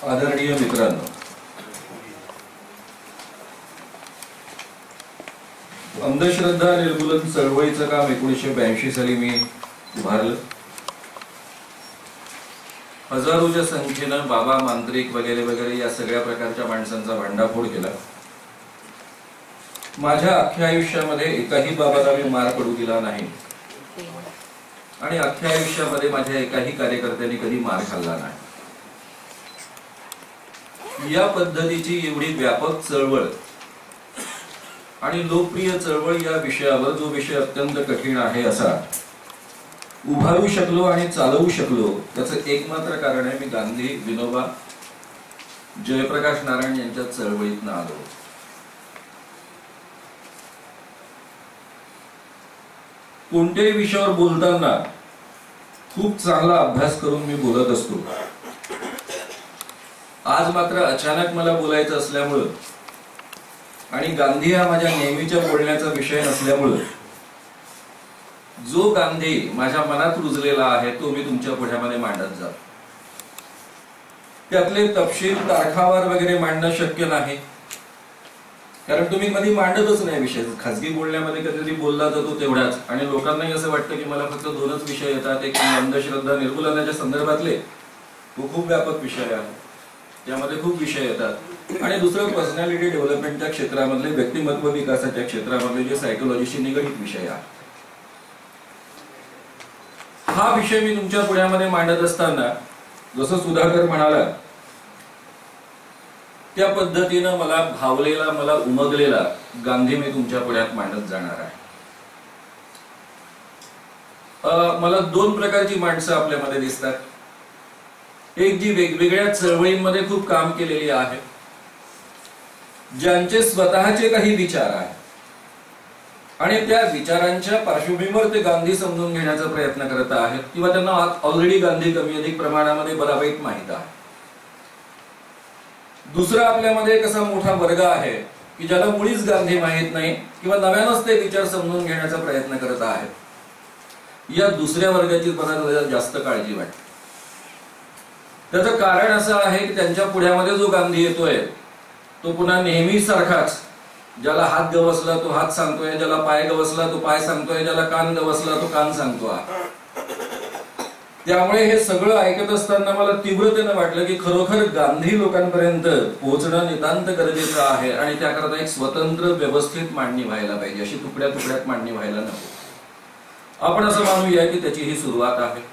आदरणीय मित्रांनो, अंधश्रद्धा निर्मूलन चळवळीचं काम 1982 साली मी उभारलं. हजारोच्या संख्येनं बाबा, मांत्रिक वगैरे वगैरे या सगळ्या प्रकारच्या माणसांचा भांडाफोड केला. माझ्या अख्ख्या आयुष्यामध्ये एकाही बाबाला मी मार पडू दिला नाही आणि अख्ख्या आयुष्यामध्ये माझ्या एकाही कार्यकर्त्यांनी कधी मार खाल्ला नाही. या पद्धतीची एवढी व्यापक चळवळ आणि लोकप्रिय चळवळ या विषयावर, जो विषय अत्यंत कठीण आहे असा, उभारू शकलो आणि चालवू शकलो, त्याचं एकमात्र कारण आहे मी गांधी, विनोबा, जयप्रकाश नारायण यांच्या चळवळीतनं आलो. कोणत्याही विषयावर बोलताना खूप चांगला अभ्यास करून मी बोलत असतो. आज मात्र अचानक मला बोलायचं असल्यामुळं आणि गांधी हा माझ्या नेहमीच्या बोलण्याचा विषय नसल्यामुळं जो गांधी माझ्या मनात रुजलेला आहे तो मी तुमच्या पुढ्यामध्ये मांडत जातो. त्यातले तपशील तारखावार वगैरे मांडणं शक्य नाही, कारण तुम्ही कधी मांडतच नाही विषय. खासगी बोलण्यामध्ये कधी बोलला जातो तेवढाच, आणि लोकांनाही असं वाटतं की मला फक्त दोनच विषय येतात. एक अंधश्रद्धा निर्मूलनाच्या संदर्भातले, तो खूप व्यापक विषय आहे, त्यामध्ये खूप विषय येतात, आणि दुसरं पर्सनॅलिटी डेव्हलपमेंटच्या क्षेत्रामधले, व्यक्तिमत्व विकासाच्या क्षेत्रामधले जे सायकोलॉजीशी निगडीत विषय आहे. हा विषय मी तुमच्या पुढ्यामध्ये मांडत असताना जसं सुधाकर म्हणाला त्या पद्धतीनं मला भावलेला, मला उमगलेला गांधी मी तुमच्या पुढ्यात मांडत जाणार आहे. मला दोन प्रकारची माणसं आपल्यामध्ये दिसतात. एक जी वेगवेगळ्या चळवळींमध्ये खूप काम केलेली आहे, ज्यांचे स्वतःचे काही विचार आहेत आणि त्या विचारांच्या पार्श्वभूमीवर ते गांधी समजून घेण्याचा प्रयत्न करत आहेत, किंवा त्यांना ऑलरेडी गांधी कमी अधिक प्रमाणामध्ये बराबैत माहित आहे. दुसरा आपल्यामध्ये एक असा मोठा वर्ग आहे की ज्याला मुळीच गांधी माहित नाही, किंवा नव्यानच ते विचार समजून घेण्याचा प्रयत्न करत आहेत. या दुसऱ्या वर्गाची मला जास्त काळजी वाटते. त्याचं कारण असं आहे की त्यांच्या पुढ्यामध्ये जो गांधी येतोय तो पुन्हा नेहमी सारखाच, ज्याला हात गवसला तो हात सांगतोय, ज्याला पाय गवसला तो पाय सांगतोय, ज्याला कान गवसला तो कान सांगतोय. त्यामुळे हे सगळं ऐकत असताना मला तीव्रतेनं वाटलं की खरोखर गांधी लोकांपर्यंत पोहोचणं नितांत गरजेचं आहे, आणि त्याकरता एक स्वतंत्र व्यवस्थित मांडणी व्हायला पाहिजे. अशी तुकड्या तुकड्यात मांडणी व्हायला नको. आपण असं मानूया की त्याची ही सुरुवात आहे.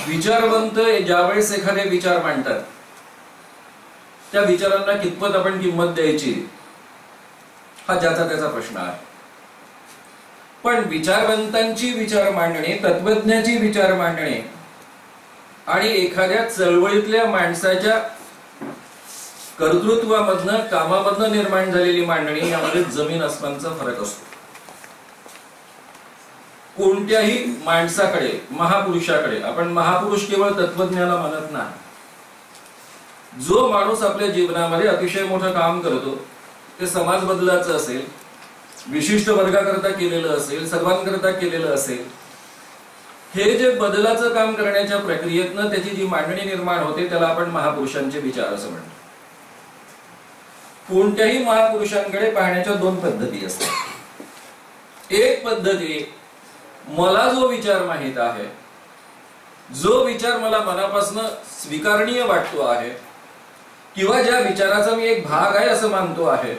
विचारवंत ज्यावेळेस एखादे विचार मांडतात, त्या विचारांना कितपत आपण किंमत द्यायची हा ज्याचा त्याचा प्रश्न आहे. पण विचारवंतांची विचार मांडणे, तत्वज्ञाची विचार मांडणे आणि एखाद्या चळवळीतल्या माणसाच्या कर्तृत्वामधनं, कामामधनं निर्माण झालेली मांडणी, यामध्ये जमीन आसमानचा फरक असतो. कोणत्याही माणसाकडे, महापुरुषाकडे, आपण महापुरुष केवळ तत्वज्ञाला मानत नाही, जो माणूस आपल्या जीवनामध्ये अतिशय मोठं काम करतो, ते समाज बदलाचं असेल, विशिष्ट वर्गाकरता केलेलं असेल, सर्वांकरता केलेलं असेल, हे जे बदलाचं काम करण्याच्या प्रक्रियेतनं त्याची जी मांडणी निर्माण होते त्याला आपण महापुरुषांचे विचार असं म्हणतो. कोणत्याही महापुरुषांकडे पाहण्याच्या दोन पद्धती असतात. एक पद्धती, मला जो विचार माहित आहे, जो विचार मला मनापासून स्वीकारणीय वाटतो आहे, किंवा ज्या विचाराचा मी एक भाग आहे असं मानतो आहे,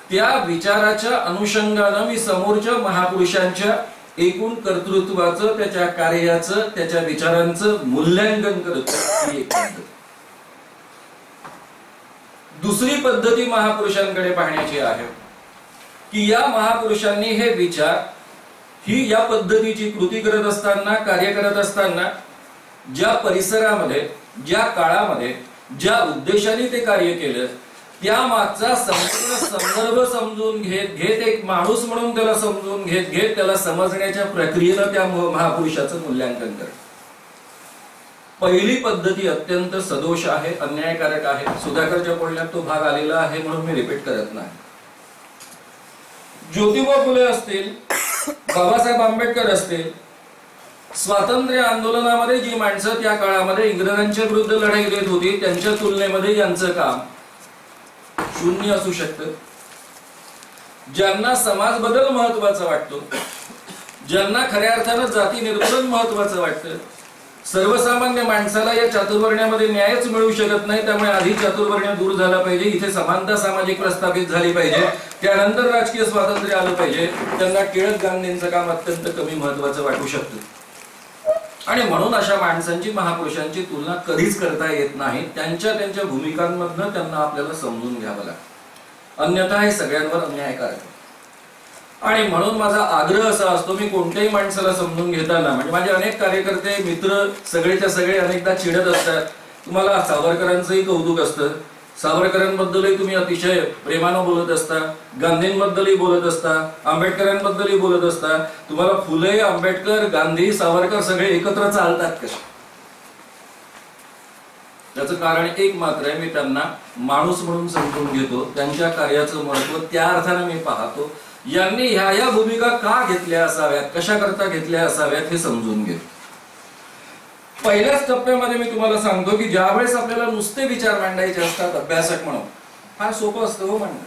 त्या विचाराच्या अनुषंगानं मी समोरच्या महापुरुषांच्या एकूण कर्तृत्वाचं, त्याच्या कार्याचं, त्याच्या विचारांचं मूल्यांकन करतो. ही एक पद्धत. दुसरी पद्धती महापुरुषांकडे पाहण्याची आहे की या महापुरुषांनी हे विचार, ही या पद्धतीची कृती करत असताना, कार्य करत असताना, ज्या परिसरामध्ये, ज्या काळामध्ये, ज्या उद्देशाने ते कार्य केलं, त्या मागचा संपूर्ण संदर्भ समजून घेत एक माणूस म्हणून त्याला समजून घेत त्याला समजण्याच्या प्रक्रियेला त्या महापुरुषाचं मूल्यांकन करत. पहिली पद्धती अत्यंत सदोष आहे, अन्यायकारक आहे. सुधाकरच्या बोलण्यात तो भाग आलेला आहे म्हणून मी रिपीट करत नाही. ज्योतिबा फुले असतील, बाबासाहेब आंबेडकर असतील, स्वातंत्र्य आंदोलनामध्ये जी माणसं त्या काळामध्ये इंग्रजांच्या विरुद्ध लढाई देत होती त्यांच्या तुलनेमध्ये यांचं काम शून्य असू शकतं. ज्यांना समाज बदल महत्वाचा वाटतो, ज्यांना खऱ्या अर्थानं जाती निर्मूलन महत्वाचं वाटतं, सर्वसामान्य माणसाला या चातुर्वर्ण्यामध्ये न्यायच मिळू शकत नाही, त्यामुळे आधी चातुर्वर्ण्य दूर झाला पाहिजे, इथे समानता सामाजिक प्रस्थापित झाली पाहिजे, त्यानंतर राजकीय स्वातंत्र्य आलं पाहिजे, त्यांना टिळक गांधींचं काम अत्यंत कमी महत्वाचं वाटू शकतं. आणि म्हणून अशा माणसांची महापुरुषांची तुलना कधीच करता येत नाही. त्यांच्या त्यांच्या भूमिकांमधनं त्यांना आपल्याला समजून घ्यावं लागतं, अन्यथा हे सगळ्यांवर अन्यायकारक. आणि म्हणून माझा आग्रह असा असतो, मी कोणत्याही माणसाला समजून घेताना, म्हणजे माझे अनेक कार्यकर्ते मित्र सगळेच्या सगळे अनेकदा चिडत असतात. तुम्हाला सावरकरांचंही कौतुक असतं, सावरकरांबद्दलही तुम्ही अतिशय प्रेमानं बोलत असता, गांधींबद्दलही बोलत असता, आंबेडकरांबद्दलही बोलत असता. तुम्हाला फुले, आंबेडकर, गांधी, सावरकर सगळे एकत्र चालतात कसे? त्याचं कारण एक मात्र आहे, मी त्यांना माणूस म्हणून समजून घेतो, त्यांच्या कार्याचं महत्व त्या अर्थानं मी पाहतो. यांनी ह्या भूमिका का घेतल्या असाव्यात, कशा करता घेतल्या असाव्यात हे समजून घेतो. पहिल्याच टप्प्यामध्ये मी तुम्हाला सांगतो की ज्यावेळेस आपल्याला नुसते विचार मांडायचे असतात अभ्यासक म्हणून, फार सोपं असतं हो मांडणं.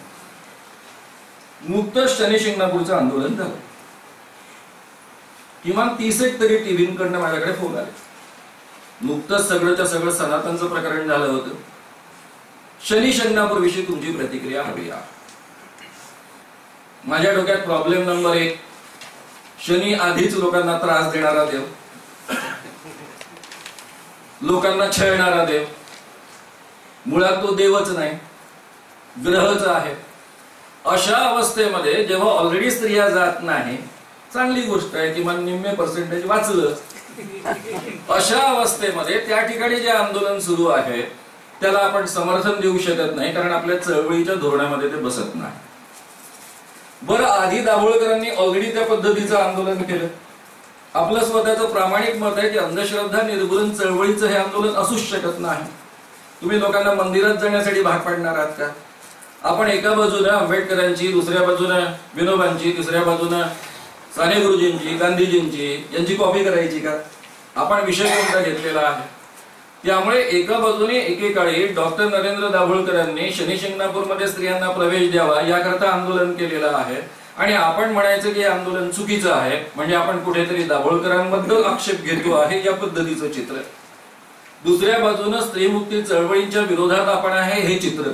नुकतंच शनी शिंगणापूरचं आंदोलन झालं, किमान 30 तरी टीव्हींकडनं माझ्याकडे फोन आले. नुकतंच सगळंच्या सगळं सनातनचं प्रकरण झालं होतं. शनी शिंगणापूर विषयी तुमची प्रतिक्रिया हवी आहे. माझ्या डोक्यात प्रॉब्लेम नंबर 1, शनी आधीच लोकांना त्रास देणारा देव, लोकांना छळणारा देव, मुळात तो देवच नाही, ग्रहच आहे. अशा अवस्थेमध्ये जेव्हा ऑलरेडी स्त्रिया जात नाही, चांगली गोष्ट आहे, किमान निम्मे पर्सेंटेज वाचलं. अशा अवस्थेमध्ये त्या ठिकाणी जे आंदोलन सुरू आहे त्याला आपण समर्थन देऊ शकत नाही, कारण आपल्या चळवळीच्या धोरणामध्ये ते बसत नाही. बरं, आधी दाभोळकरांनी ऑलरेडी त्या पद्धतीचं आंदोलन केलं. आपलं स्वतःचं प्रामाणिक मत आहे की अंधश्रद्धा निर्मूलन चळवळीचं हे आंदोलन असूच शकत नाही. तुम्ही लोकांना मंदिरात जाण्यासाठी भाग पाडणार आहात का? आपण एका बाजूने आंबेडकरांची, दुसऱ्या बाजूने विनोबांची, तिसऱ्या बाजूने साने गुरुजींची, गांधीजींची यांची कॉपी करायची का? आपण विषय कोणता घेतलेला आहे? त्यामुळे एका बाजूने एकेकाळी डॉक्टर नरेंद्र दाभोळकरांनी शनी शिंगणापूरमध्ये स्त्रियांना प्रवेश द्यावा याकरता आंदोलन केलेलं आहे, आणि आपण म्हणायचं की हे आंदोलन चुकीचं आहे, म्हणजे आपण कुठेतरी दाभोळकरांबद्दल आक्षेप घेतो आहे या पद्धतीचं चित्र. दुसऱ्या बाजूने स्त्रीमुक्ती चळवळींच्या विरोधात आपण आहे हे चित्र.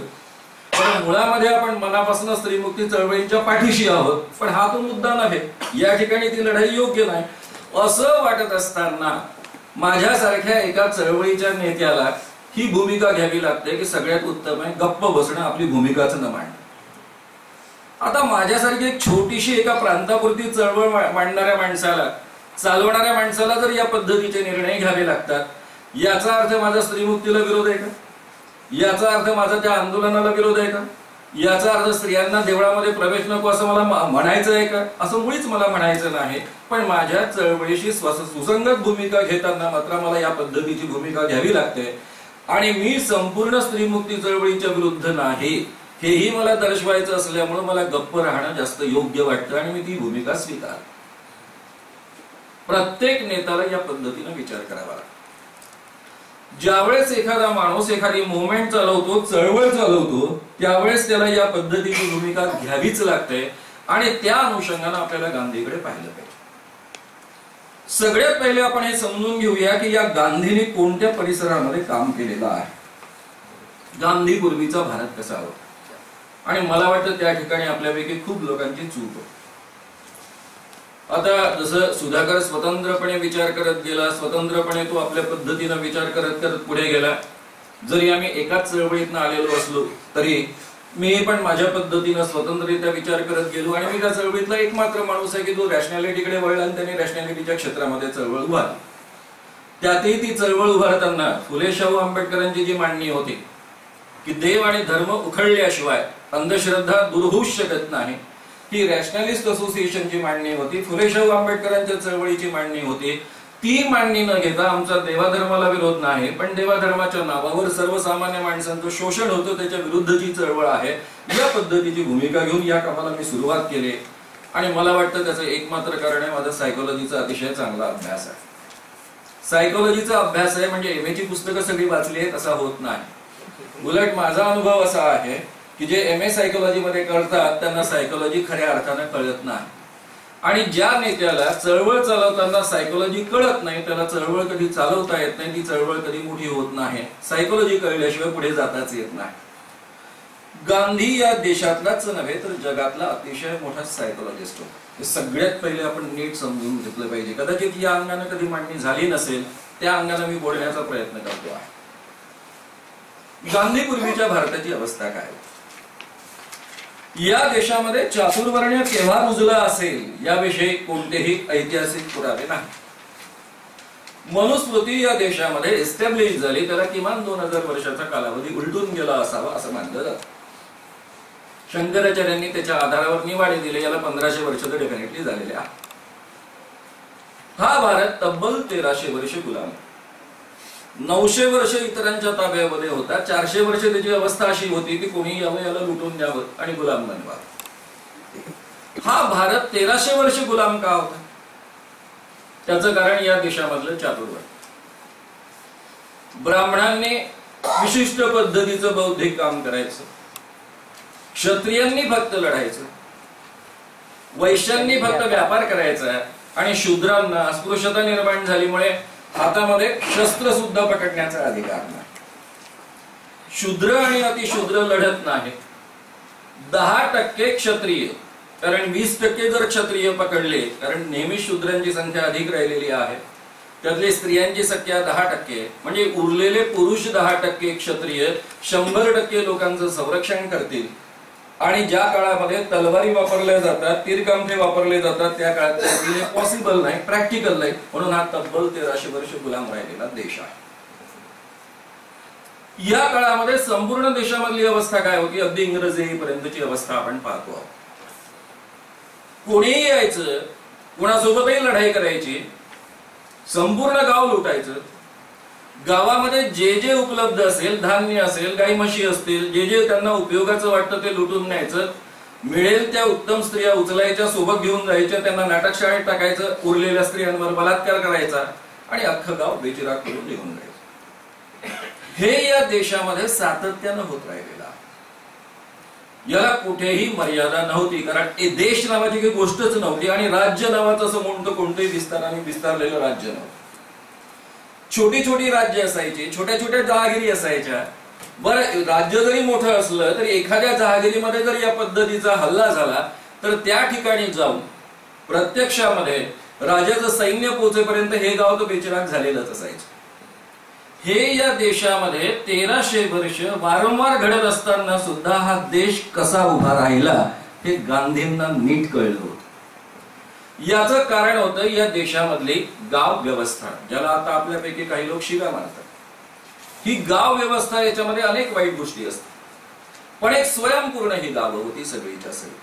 पण मुळामध्ये आपण मनापासून स्त्रीमुक्ती चळवळींच्या पाठीशी आहोत, पण हा तो मुद्दा नव्हे. या ठिकाणी ती लढाई योग्य नाही असं वाटत असताना माझ्यासारख्या एका चळवळीच्या नेत्याला ही भूमिका घ्यावी लागते की सगळ्यात उत्तम आहे गप्प बसणं, आपली भूमिकाच न मांडणं. आता माझ्यासारखी एक छोटीशी एका प्रांतापुरती चळवळ मांडणाऱ्या माणसाला, चालवणाऱ्या माणसाला जर या पद्धतीचे निर्णय घ्यावे लागतात, याचा अर्थ माझा स्त्रीमुक्तीला विरोध आहे का? याचा अर्थ माझा त्या आंदोलनाला विरोध आहे का? याचा अर्थ स्त्रियांना देवळामध्ये प्रवेश नको असं मला म्हणायचं आहे का? असं मुळीच मला म्हणायचं नाही. पण माझ्या चळवळीशी सुसंगत भूमिका घेताना मात्र मला या पद्धतीची भूमिका घ्यावी लागते, आणि मी संपूर्ण स्त्रीमुक्ती चळवळीच्या विरुद्ध नाही हेही मला दर्शवायचं असल्यामुळे मला गप्प राहणं जास्त योग्य वाटतं, आणि मी ती भूमिका स्वीकार. प्रत्येक नेत्याला या पद्धतीने विचार करावा लागतो. ज्यावेळेस एखादा माणूस एखादी मुवमेंट चालवतो, चळवळ चालवतो, त्यावेळेस त्याला या पद्धतीची भूमिका घ्यावीच लागते, आणि त्या अनुषंगाने आपल्याला गांधीकडे पाहिलं पाहिजे. सगळ्यात पहिले आपण हे समजून घेऊया की या गांधींनी कोणत्या परिसरामध्ये काम केलेलं आहे, गांधी पूर्वीचा भारत कसा होता. आणि मला वाटतं त्या ठिकाणी आपल्यापैकी खूप लोकांची चूक होती. आता जसं सुधाकर स्वतंत्रपणे विचार करत गेला, स्वतंत्रपणे तो आपल्या पद्धतीने विचार करत करत पुढे गेला. जरी आम्ही एकाच चळवळीतनं आलेलो असलो तरी मी पण माझ्या पद्धतीने स्वतंत्ररित्या विचार करत गेलो, आणि मी त्या चळवळीतला एक मात्र माणूस आहे की जो रॅशनॅलिटीकडे वळला आणि त्याने रॅशनॅलिटीच्या क्षेत्रामध्ये चळवळ उभारली. त्यातही ती चळवळ उभारताना फुले शाहू आंबेडकरांची जी मांडणी होती की देव आणि धर्म उखडल्याशिवाय अंधश्रद्धा दूर होऊच शकत नाही, ही रॅशनॅलिस्ट असोसिएशनची मांडणी होती, फुले शाहू आंबेडकरांच्या चळवळीची मांडणी होती. ती मांडणी न घेता आमचा देवाधर्माला विरोध नाही, पण देवाधर्माच्या नावावर सर्वसामान्य माणसांचं शोषण होतं त्याच्या विरुद्धची चळवळ आहे, या पद्धतीची भूमिका घेऊन या कामाला मी सुरुवात केली. आणि मला वाटतं त्याचं एकमात्र कारण आहे माझा सायकोलॉजीचा अतिशय चांगला अभ्यास आहे. सायकोलॉजीचा अभ्यास आहे म्हणजे एम ए ची पुस्तकं सगळी वाचली आहेत असा होत नाही। उलट माझा अनुभव असा आहे की जे एम ए सायकोलॉजी मध्ये करतात त्यांना सायकोलॉजी खऱ्या अर्थाने कळत नाही, आणि ज्या नेत्याला चळवळ चालवताना सायकोलॉजी कळत नाही त्याला चळवळ कधी चालवता येत नाही, ती चळवळ कधी मोठी होत नाही। सायकोलॉजी कळल्याशिवाय पुढे जाताच येत नाही। गांधी या देशातलाच नव्हे तर जगातला अतिशय मोठा सायकोलॉजिस्ट होता, हे सगळ्यात पहिले आपण नीट समजून घेतलं पाहिजे। कदाचित या अंगाने कधी मांडणी झाली नसेल, त्या अंगाने मी बोलण्याचा प्रयत्न करतो आहे। गांधी पूर्वीच्या भारताची अवस्था काय होती? या देशामध्ये चातुर्वर्ण्य केव्हा रुजला असेल याविषयी कोणतेही ऐतिहासिक पुरावे नाही। मनुस्मृती या देशामध्ये एस्टॅब्लिश झाली त्याला किमान 2000 वर्षाचा कालावधी उलटून गेला असावा असं मानलं जातं। शंकराचार्यांनी त्याच्या आधारावर निवाडे दिले, याला 1500 वर्ष तर डेफिनेटली झालेले आहे। हा भारत तब्बल 1300 वर्ष गुलाम, 900 वर्ष इतरांच्या ताब्यामध्ये होता, 400 वर्ष त्याची अवस्था अशी होती की कोणी यावं याला लुटून द्यावं आणि गुलाम बनवावं। हा भारत 1300 वर्ष गुलाम का होता? त्याचं कारण या देशामधलं चातुर्वर्ण्य। ब्राह्मणांनी विशिष्ट पद्धतीचं बौद्धिक काम करायचं, क्षत्रियांनी फक्त लढायचं, वैश्यांनी फक्त व्यापार करायचा, आणि शूद्रांना अस्पृश्यता निर्माण झाल्यामुळे हातामध्ये शस्त्र सुद्धा पकडण्याचा अधिकार नाही। शूद्र आणि अतिशूद्र लढत नाही, 10% क्षत्रिय, कारण 20% जर क्षत्रिय पकडले, कारण नेहमी शूद्रांची संख्या अधिक राहिलेली आहे, त्यातले स्त्रियांची संख्या 10%, म्हणजे उरलेले पुरुष 10% क्षत्रिय 100% लोकांचं संरक्षण करतील। आणि ज्या काळामध्ये तलवारी वापरल्या जातात, तीरकामठे वापरले जातात, त्या काळात पॉसिबल नाही, प्रॅक्टिकल नाही, म्हणून हा तब्बल 1300 वर्ष गुलाम राहिलेला देश आहे। या काळामध्ये संपूर्ण देशामधली अवस्था काय होती? अगदी इंग्रज येईपर्यंतची अवस्था आपण पाहतो आहोत। कोणीही यायचं, कोणासोबतही लढाई करायची, संपूर्ण गाव लुटायचं, गावामध्ये जे जे उपलब्ध असेल, धान्य असेल, गाई म्हशी असतील, जे जे त्यांना उपयोगाचं वाटतं ते लुटून न्यायचं, मिळेल त्या उत्तम स्त्रिया उचलायच्या, सोबत घेऊन जायच्या, त्यांना नाटकशाळेत टाकायचं, उरलेल्या स्त्रियांवर बलात्कार करायचा आणि अख्खं गाव बेचिराग करून निघून जायचं। हे या देशामध्ये सातत्यानं होत राहिलेलं आहे। याला कुठेही मर्यादा नव्हती, कारण देश नावाची काही गोष्टच नव्हती आणि राज्य नावाचं असं म्हणतो कोणतेही विस्ताराने विस्तारलेलं राज्य नव्हतं। छोटी छोटी राज्य असायची, छोट्या छोट्या जहागिरी असायच्या। बरं, राज्य जरी मोठं असलं तरी एखाद्या जहागिरीमध्ये जर या पद्धतीचा हल्ला झाला तर त्या ठिकाणी जाऊन प्रत्यक्षामध्ये राजाचं सैन्य पोहोचेपर्यंत हे गाव तर बेचिराग झालेलंच असायचं। हे या देशामध्ये 1300 वर्ष वारंवार घडत असताना सुद्धा हा देश कसा उभा राहिला हे गांधींना नीट कळलं होतं। याचं कारण होतं या देशामधली गाव व्यवस्था, ज्याला आता आपल्यापैकी काही लोक शिगा मारतात। ही गाव व्यवस्था, याच्यामध्ये अनेक वाईट गोष्टी असतात, पण एक स्वयंपूर्ण ही गावं होती सगळीच्या सगळी।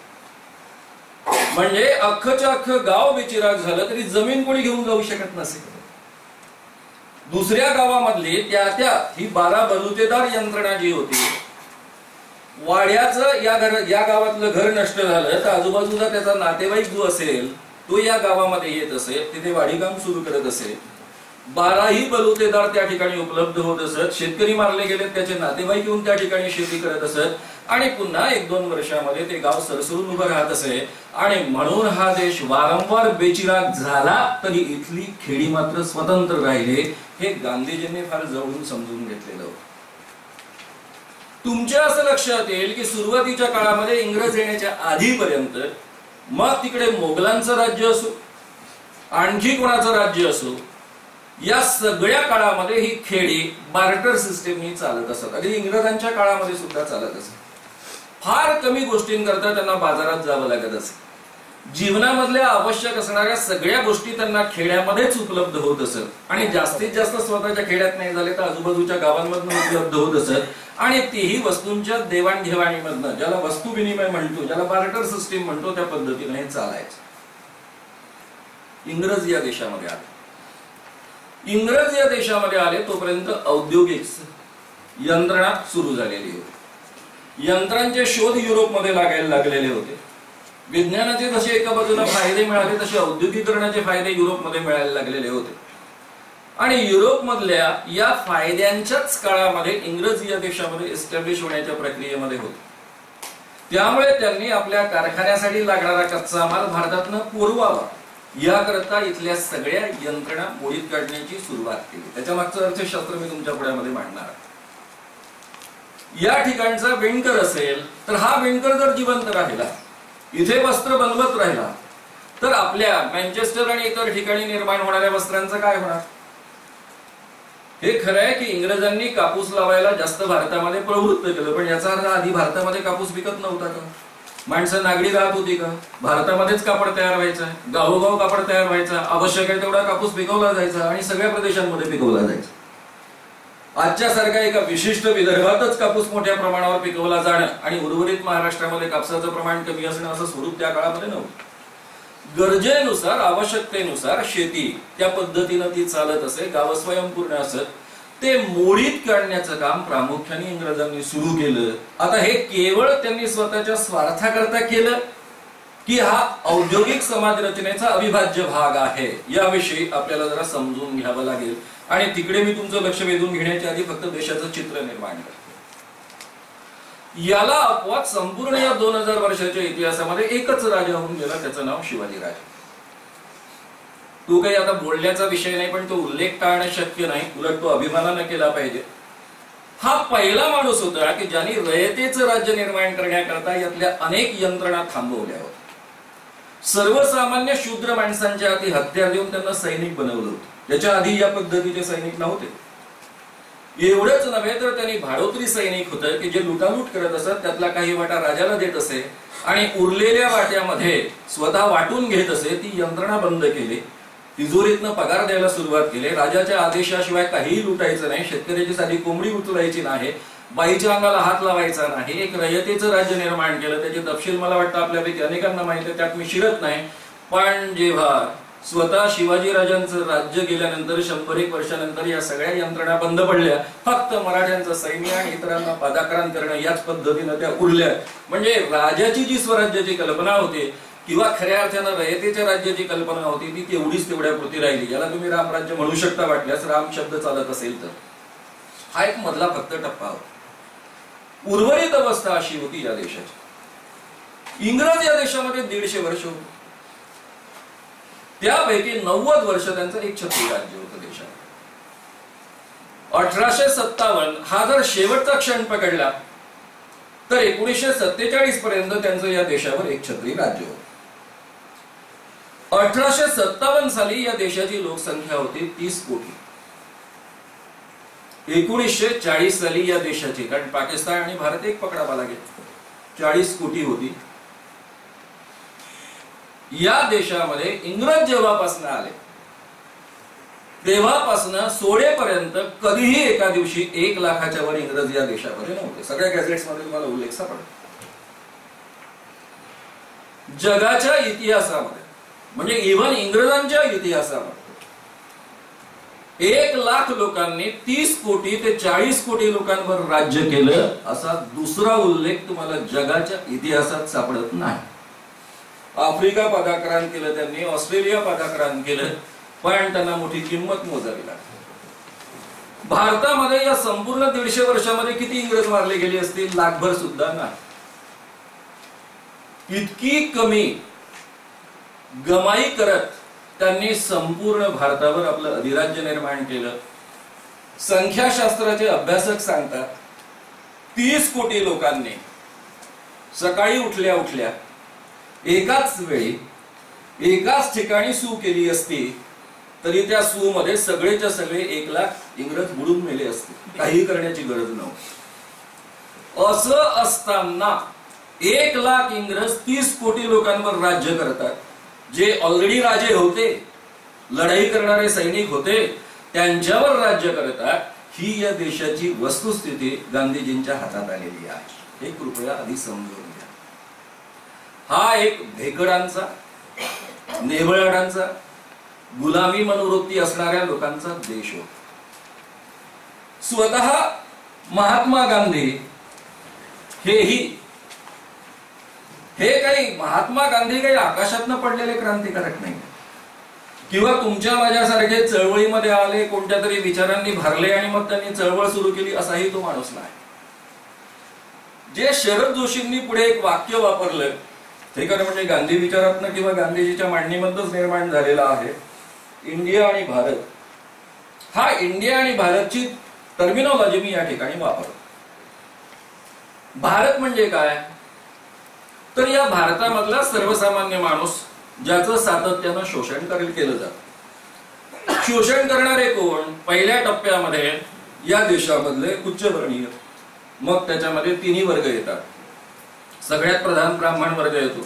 म्हणजे अख्खच्या अख्खं गाव बेचिराग झालं तरी जमीन कोणी घेऊन जाऊ शकत नसे। दुसऱ्या गावामधली त्या ही 12 बलुतेदार यंत्रणा जी होती, वाड्याचं या गावातलं घर नष्ट झालं तर आजूबाजूला त्याचा नातेवाईक जो असेल तो या गावामध्ये येत असेल, तिथे वाडीकाम सुरू करत असेल, 12ही बलुतेदार त्या ठिकाणी उपलब्ध होत असत, शेतकरी मारले गेले त्याचे नातेवाईक येऊन त्या ठिकाणी शेती करत असत, आणि पुन्हा 1-2 वर्षामध्ये ते गाव सरसरून उभं राहत असे। आणि म्हणून हा देश वारंवार बेचिराग झाला तरी इथली खेडी मात्र स्वतंत्र राहिले, हे गांधीजींनी फार जवळून समजून घेतलेलं होतं। तुमच्या असं लक्षात येईल की सुरुवातीच्या काळामध्ये इंग्रज येण्याच्या आधीपर्यंत, मग तिकडे मोगलांचं राज्य असो, आणखी कोणाचं राज्य असो, या सगळ्या काळामध्ये ही खेडी बार्टर सिस्टीमनी चालत असत। अगदी इंग्रजांच्या काळामध्ये सुद्धा चालत असत। फार कमी गोष्टींकरता त्यांना बाजारात जावं लागत असे। जीवनामधल्या आवश्यक असणाऱ्या सगळ्या गोष्टी त्यांना खेड्यामध्येच उपलब्ध होत असत, आणि जास्तीत जास्त स्वतःच्या खेड्यात नाही झाले तर आजूबाजूच्या गावांमधून उपलब्ध होत असत, आणि तीही वस्तूंच्या देवाणघेवाणीमधनं, ज्याला वस्तू विनिमय म्हणतो, ज्याला बार्टर सिस्टीम म्हणतो, त्या पद्धतीने हे चालायचं। इंग्रज या देशामध्ये आले। इंग्रज या देशामध्ये आले तोपर्यंत औद्योगिक यंत्रणा सुरू झालेली होती। यंत्रांचे शोध युरोपमध्ये लागायला लागलेले होते। विज्ञानाचे जसे एका बाजूला फायदे मिळाले तसे औद्योगिकरणाचे फायदे युरोपमध्ये मिळायला लागलेले होते। आणि युरोपमधल्या या फायद्यांच्याच काळामध्ये इंग्रज या देशामध्ये एस्टॅब्लिश होण्याच्या प्रक्रियेमध्ये होते. त्यामुळे त्यांनी आपल्या कारखान्यासाठी लागणारा कच्चा माल भारतातनं पुरवावा याकरता इथल्या सगळ्या यंत्रणा मोडीत काढण्याची सुरुवात केली. त्याच्या मागचं अर्थशास्त्र मी तुमच्या पुढ्यामध्ये मांडणार आहे. या ठिकाणचा विणकर असेल तर हा विणकर जर जिवंत राहिला, इथे वस्त्र बनवत राहिला, तर आपल्या मँचेस्टर आणि इतर ठिकाणी निर्माण होणाऱ्या वस्त्रांचं काय होणार? हे खरं आहे की इंग्रजांनी कापूस लावायला जास्त भारतामध्ये प्रवृत्त केलं, पण याचा अर्थ आधी भारतामध्ये कापूस विकत नव्हता का? माणसं नागडी राहत होती का? भारतामध्येच कापड तयार व्हायचं, गावोगाव कापड तयार व्हायचं, आवश्यक आहे तेवढा कापूस पिकवला जायचा आणि सगळ्या प्रदेशांमध्ये पिकवला जायचा. आजच्या सारख्या एका विशिष्ट विदर्भातच कापूस मोठ्या प्रमाणावर पिकवला जाणं आणि उर्वरित महाराष्ट्रामध्ये कापसाचं प्रमाण कमी असणं असं स्वरूप त्या काळामध्ये नव्हतं. गरजेनुसार, आवश्यकतेनुसार शेती त्या पद्धतीनं ती चालत असे, गाव स्वयंपूर्ण असत. ते मोडीत काढण्याचं काम प्रामुख्याने इंग्रजांनी सुरू केलं. आता हे केवळ त्यांनी स्वतःच्या स्वार्थाकरता केलं की हा औद्योगिक समाज रचनेचा अविभाज्य भाग आहे, याविषयी आपल्याला जरा समजून घ्यावं लागेल. आणि तिकडे मी तुमचं लक्ष वेधून घेण्याच्या आधी फक्त देशाचं चित्र निर्माण करतो. याला अपवाद संपूर्ण या 2000 वर्षाच्या इतिहासामध्ये एकच राजा होऊन गेला, त्याचं नाव शिवाजीराजे. तो काही आता बोलण्याचा विषय नाही, पण तो उल्लेख टाळणं शक्य नाही, उलट तो अभिमानानं केला पाहिजे. हा पहिला माणूस होता की ज्यांनी रयतेचं राज्य निर्माण करण्याकरता यातल्या अनेक यंत्रणा थांबवल्या होत्या. सर्वसामान्य शूद्र माणसांच्या हाती हत्यार देऊन त्यांना सैनिक बनवलं होतं. त्याच्या आधी या पद्धतीचे सैनिक नव्हते. एवढंच नव्हे तर त्यांनी भाडोत्री सैनिक होतं की जे लुटालूट करत असत, त्यातला काही वाटा राजाला देत असे आणि उरलेल्या वाट्यामध्ये स्वतः वाटून घेत असे. ती यंत्रणा बंद केली, तिजोरीतनं पगार द्यायला सुरुवात केली. राजाच्या आदेशाशिवाय काहीही लुटायचं नाही, शेतकऱ्याची साधी कोंबडी उचलायची नाही, बाईच्या अंगाला हात लावायचा नाही. एक रयतेचं राज्य निर्माण केलं. त्याचे तपशील मला वाटतं आपल्यापैकी अनेकांना माहिती आहे, त्यात मी शिरत नाही. पण जेव्हा स्वतः शिवाजीराजांचं राज्य गेल्यानंतर 100-1 वर्षानंतर या सगळ्या यंत्रणा बंद पडल्या, फक्त मराठ्यांचं सैन्य आणि इतरांना पादाक्रांत करणं याच पद्धतीनं त्या उरल्या. म्हणजे राजाची जी स्वराज्याची कल्पना होती किंवा खऱ्या अर्थानं रयतेच्या राज्याची कल्पना होती ती तेवढीच तेवढ्यापुरती राहिली. याला तुम्ही रामराज्य म्हणू शकता वाटल्यास, राम शब्द चालत असेल तर. हा एक मधला फक्त टप्पा होता. उर्वरित अवस्था अशी होती या देशाची. इंग्रज या देशामध्ये 150 वर्ष होते. त्यापैकी 90 वर्ष त्यांचं एक छत्री राज्य होतं देशात. 1857 हा जर शेवटचा क्षण पकडला तर 1947 पर्यंत त्यांचं या देशावर एक छत्री राज्य होतं. 1857 साली या देशाची लोकसंख्या होती 30 कोटी. 1940 साली या देशाची, कारण पाकिस्तान आणि भारत एक पकडावा लागेल, 40 कोटी होती. या देशामध्ये इंग्रज जेव्हापासून आले तेव्हापासून सोडेपर्यंत कधीही एका दिवशी 1 लाखाच्या वर इंग्रज या देशामध्ये नव्हते. सगळ्या गॅझेट्स मध्ये तुम्हाला उल्लेख सापडतो. जगाच्या इतिहासामध्ये म्हणजे इव्हन इंग्रजांच्या इतिहासामध्ये 1 लाख लोकांनी 30 कोटी ते 40 कोटी लोकांवर राज्य केलं असा दुसरा उल्लेख तुम्हाला जगाच्या इतिहासात सापडत नाही. आफ्रिका पादाक्रांत केलं त्यांनी, ऑस्ट्रेलिया पादाक्रांत केलं, पण त्यांना मोठी किंमत मोजावी लागली. भारतामध्ये या संपूर्ण 150 वर्षामध्ये किती इंग्रज मारले गेले असतील? लाखभर सुद्धा नाही. इतकी कमी गमाई करत त्यांनी संपूर्ण भारतावर आपलं अधिराज्य निर्माण केलं. संख्याशास्त्राचे अभ्यासक सांगतात 30 कोटी लोकांनी सकाळी उठल्या उठल्या एकाच वेळी एकाच ठिकाणी सू केली असती तरी त्या सू मध्ये सगळेच्या सगळे 1 लाख इंग्रज बुडून मेले असते, काही करण्याची गरज नव्हती. असं असताना 1 लाख इंग्रज 30 कोटी लोकांवर राज्य करतात. जे ऑलरेडी राजे होते, लढाई करणारे सैनिक होते, त्यांच्यावर राज्य करतात. ही या देशाची वस्तुस्थिती गांधीजींच्या हातात आलेली आहे. हे कृपया आधी समजून घ्या. हा एक भेकडांचा, नेबळाडांचा, गुलामी मनोवृत्ती असणाऱ्या लोकांचा देश होता. स्वतः महात्मा गांधी हे काही महात्मा गांधी काही आकाशातनं पडलेले क्रांतिकारक नाही. किंवा तुमच्या माझ्यासारखे चळवळीमध्ये आले, कोणत्या तरी विचारांनी भरले आणि मग त्यांनी चळवळ सुरू केली, असाही तो माणूस नाही. जे शरद जोशींनी पुढे एक वाक्य वापरलं ते खरं म्हणजे गांधी विचारातनं किंवा गांधीजीच्या मांडणीमधूनच निर्माण झालेला आहे. इंडिया आणि भारत, हा इंडिया आणि भारतची टर्मिनॉलॉजी मी या ठिकाणी वापरतो. भारत म्हणजे काय, तर या भारतामधला सर्वसामान्य माणूस ज्याचं सातत्यानं शोषण केलं जातं. शोषण करणारे कोण, पहिल्या टप्प्यामध्ये या देशामधले उच्चवर्णीय, मग त्याच्यामध्ये तिन्ही वर्ग येतात. सगळ्यात प्रधान ब्राह्मण वर्ग येतो.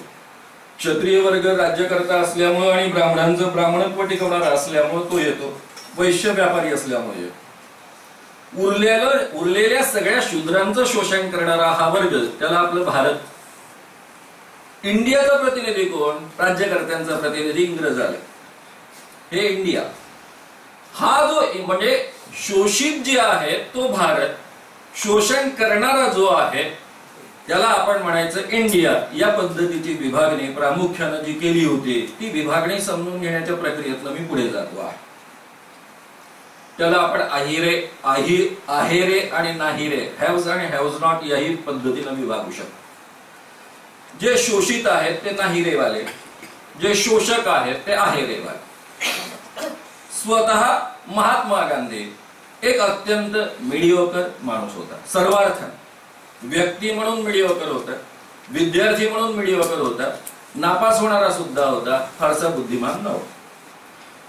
क्षत्रिय वर्ग राज्यकर्ता असल्यामुळे आणि ब्राह्मणांचं ब्राह्मणत्व टिकवणारा असल्यामुळे तो येतो. वैश्य व्यापारी असल्यामुळे येतो. उरलेल्या सगळ्या शूद्रांचं शोषण करणारा हा वर्ग, त्याला आपलं भारत. इंडियाचा प्रतिनिधी कोण, राज्यकर्त्यांचा प्रतिनिधी इंग्रज आले. हे इंडिया. हा जो म्हणजे शोषित जे आहे तो भारत, शोषण करणारा जो आहे त्याला आपण म्हणायचं इंडिया. या पद्धतीची विभागणी प्रामुख्याने जी केली होती ती विभागणी समजून घेण्याच्या प्रक्रियेतनं मी पुढे जातो आहे. त्याला आपण आहेरे आणि नाहीरे, हॅव्स आणि हॅव्स नॉट याही पद्धतीने विभागू शकतो. जे शोषित आहेत ते नाहीरेवाले, जे शोषक आहेत ते आहेरेवाले. स्वतः महात्मा गांधी एक अत्यंत मिडिओकर माणूस होता. सर्वार्थाने व्यक्ती म्हणून मिडिओकर होता, विद्यार्थी म्हणून मिडिओकर होता, नापास होणारा सुद्धा होता, फारसा बुद्धिमान नव्हता.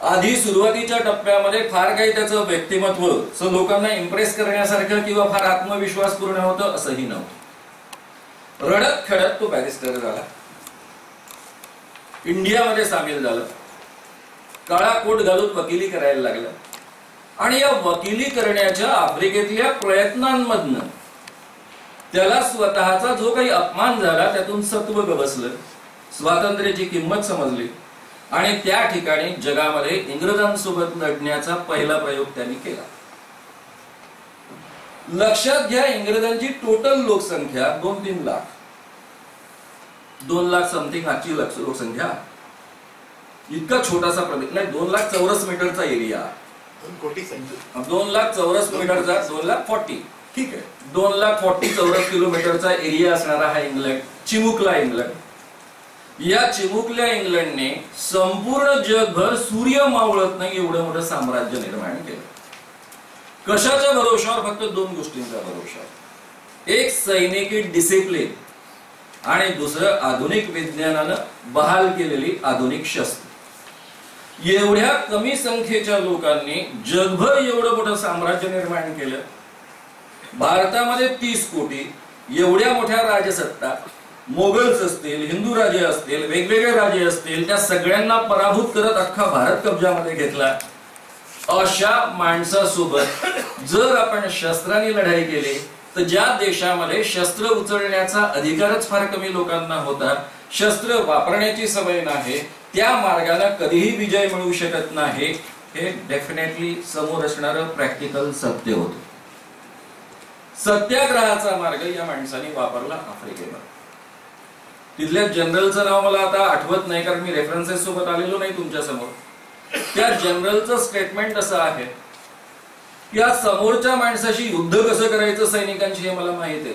आधी सुरुवातीच्या टप्प्यामध्ये फार काही त्याचं व्यक्तिमत्व लोकांना इम्प्रेस करण्यासारखं किंवा फार आत्मविश्वासपूर्ण होतं असंही नव्हतं. रडत खडत तो बॅरिस्टर झाला, इंडियामध्ये सामील झाला, काळा कोट घालून वकिली करायला लागला. आणि या वकिली करण्याच्या आफ्रिकेतल्या प्रयत्नांमधनं त्याला स्वतःचा जो काही अपमान झाला त्यातून सत्व गवसलं, स्वातंत्र्याची किंमत समजली आणि त्या ठिकाणी जगामध्ये इंग्रजांसोबत लढण्याचा पहिला प्रयोग त्यांनी केला. लक्षात घ्या, इंग्रजांची टोटल लोकसंख्या 2-3 लाख, 2 लाख समथिंग आजची लोकसंख्या. इतका छोटासा प्रदेश नाही, 2 लाख चौरस मीटरचा एरिया, 2 लाख चौरस मीटरचा, 2,40,000 ठीक आहे, 2,40,000 चौरस किलोमीटरचा एरिया असणारा हा इंग्लंड, चिमुकला इंग्लंड. या चिमुकल्या इंग्लंडने संपूर्ण जगभर सूर्य मावळत नाही एवढं मोठं साम्राज्य निर्माण केलं. कशाच्या भरोशावर, फक्त 2 गोष्टींच्या भरोशावर. एक सैनिकी डिसिप्लिन आणि दुसरं आधुनिक विज्ञानानं बहाल केलेली आधुनिक शस्त्र. एवढ्या कमी संख्येच्या लोकांनी जगभर एवढं मोठं साम्राज्य निर्माण केलं. भारतामध्ये 30 कोटी, एवढ्या मोठ्या राजसत्ता, मोगल्स असतील, हिंदू राजे असतील, वेगवेगळे राजे असतील, त्या सगळ्यांना पराभूत करत अख्खा भारत कब्जामध्ये घेतला. अशा माणसासोबत जर आपण शस्त्रांनी लढाई केली तर ज्या देशामध्ये शस्त्र उचलण्याचा अधिकारच फार कमी लोकांना होता, शस्त्र वापरण्याची सवय नाही, त्या मार्गाने कधीही विजय मिळू शकत नाही. हे डेफिनेटली समोर असणारं प्रॅक्टिकल सत्य होतं. सत्याग्रहाचा मार्ग या माणसाने वापरला आफ्रिकेमध्ये. तिथल्या जनरलचं नाव मला आता आठवत नाही कारण मी रेफरन्सेस सोबत आलेलो नाही तुमच्या समोर. त्या जनरलचं स्टेटमेंट असं आहे की या समोरच्या माणसाशी युद्ध कसं करायचं सैनिकांशी हे मला माहित आहे,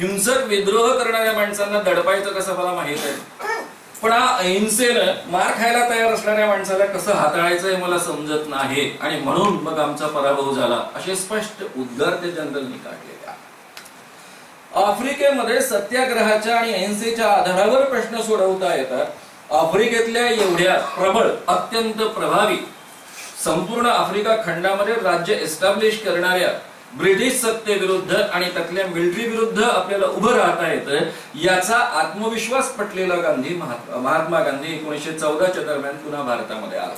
हिंसक विद्रोह करणाऱ्या माणसांना दडपायचं कसं मला माहित आहे, पण हा अहिंसेनं मार खायला तयार असणाऱ्या माणसाला कसं हाताळायचं हे मला समजत नाही आणि म्हणून मग आमचा पराभव झाला, असे स्पष्ट उद्गार त्या जनरलनी काढलेले. आफ्रिकेमध्ये सत्याग्रहाच्या आणि अहिंसेच्या आधारावर प्रश्न सोडवता येतात. आफ्रिकेतल्या एवढ्या प्रबळ, अत्यंत प्रभावी, संपूर्ण आफ्रिका खंडामध्ये राज्य एस्टॅब्लिश करणाऱ्या ब्रिटिश सत्तेविरुद्ध आणि त्यातल्या मिलिटरी विरुद्ध आपल्याला उभं राहता येतं, याचा आत्मविश्वास पटलेला महात्मा गांधी 1914च्या दरम्यान पुन्हा भारतामध्ये आला.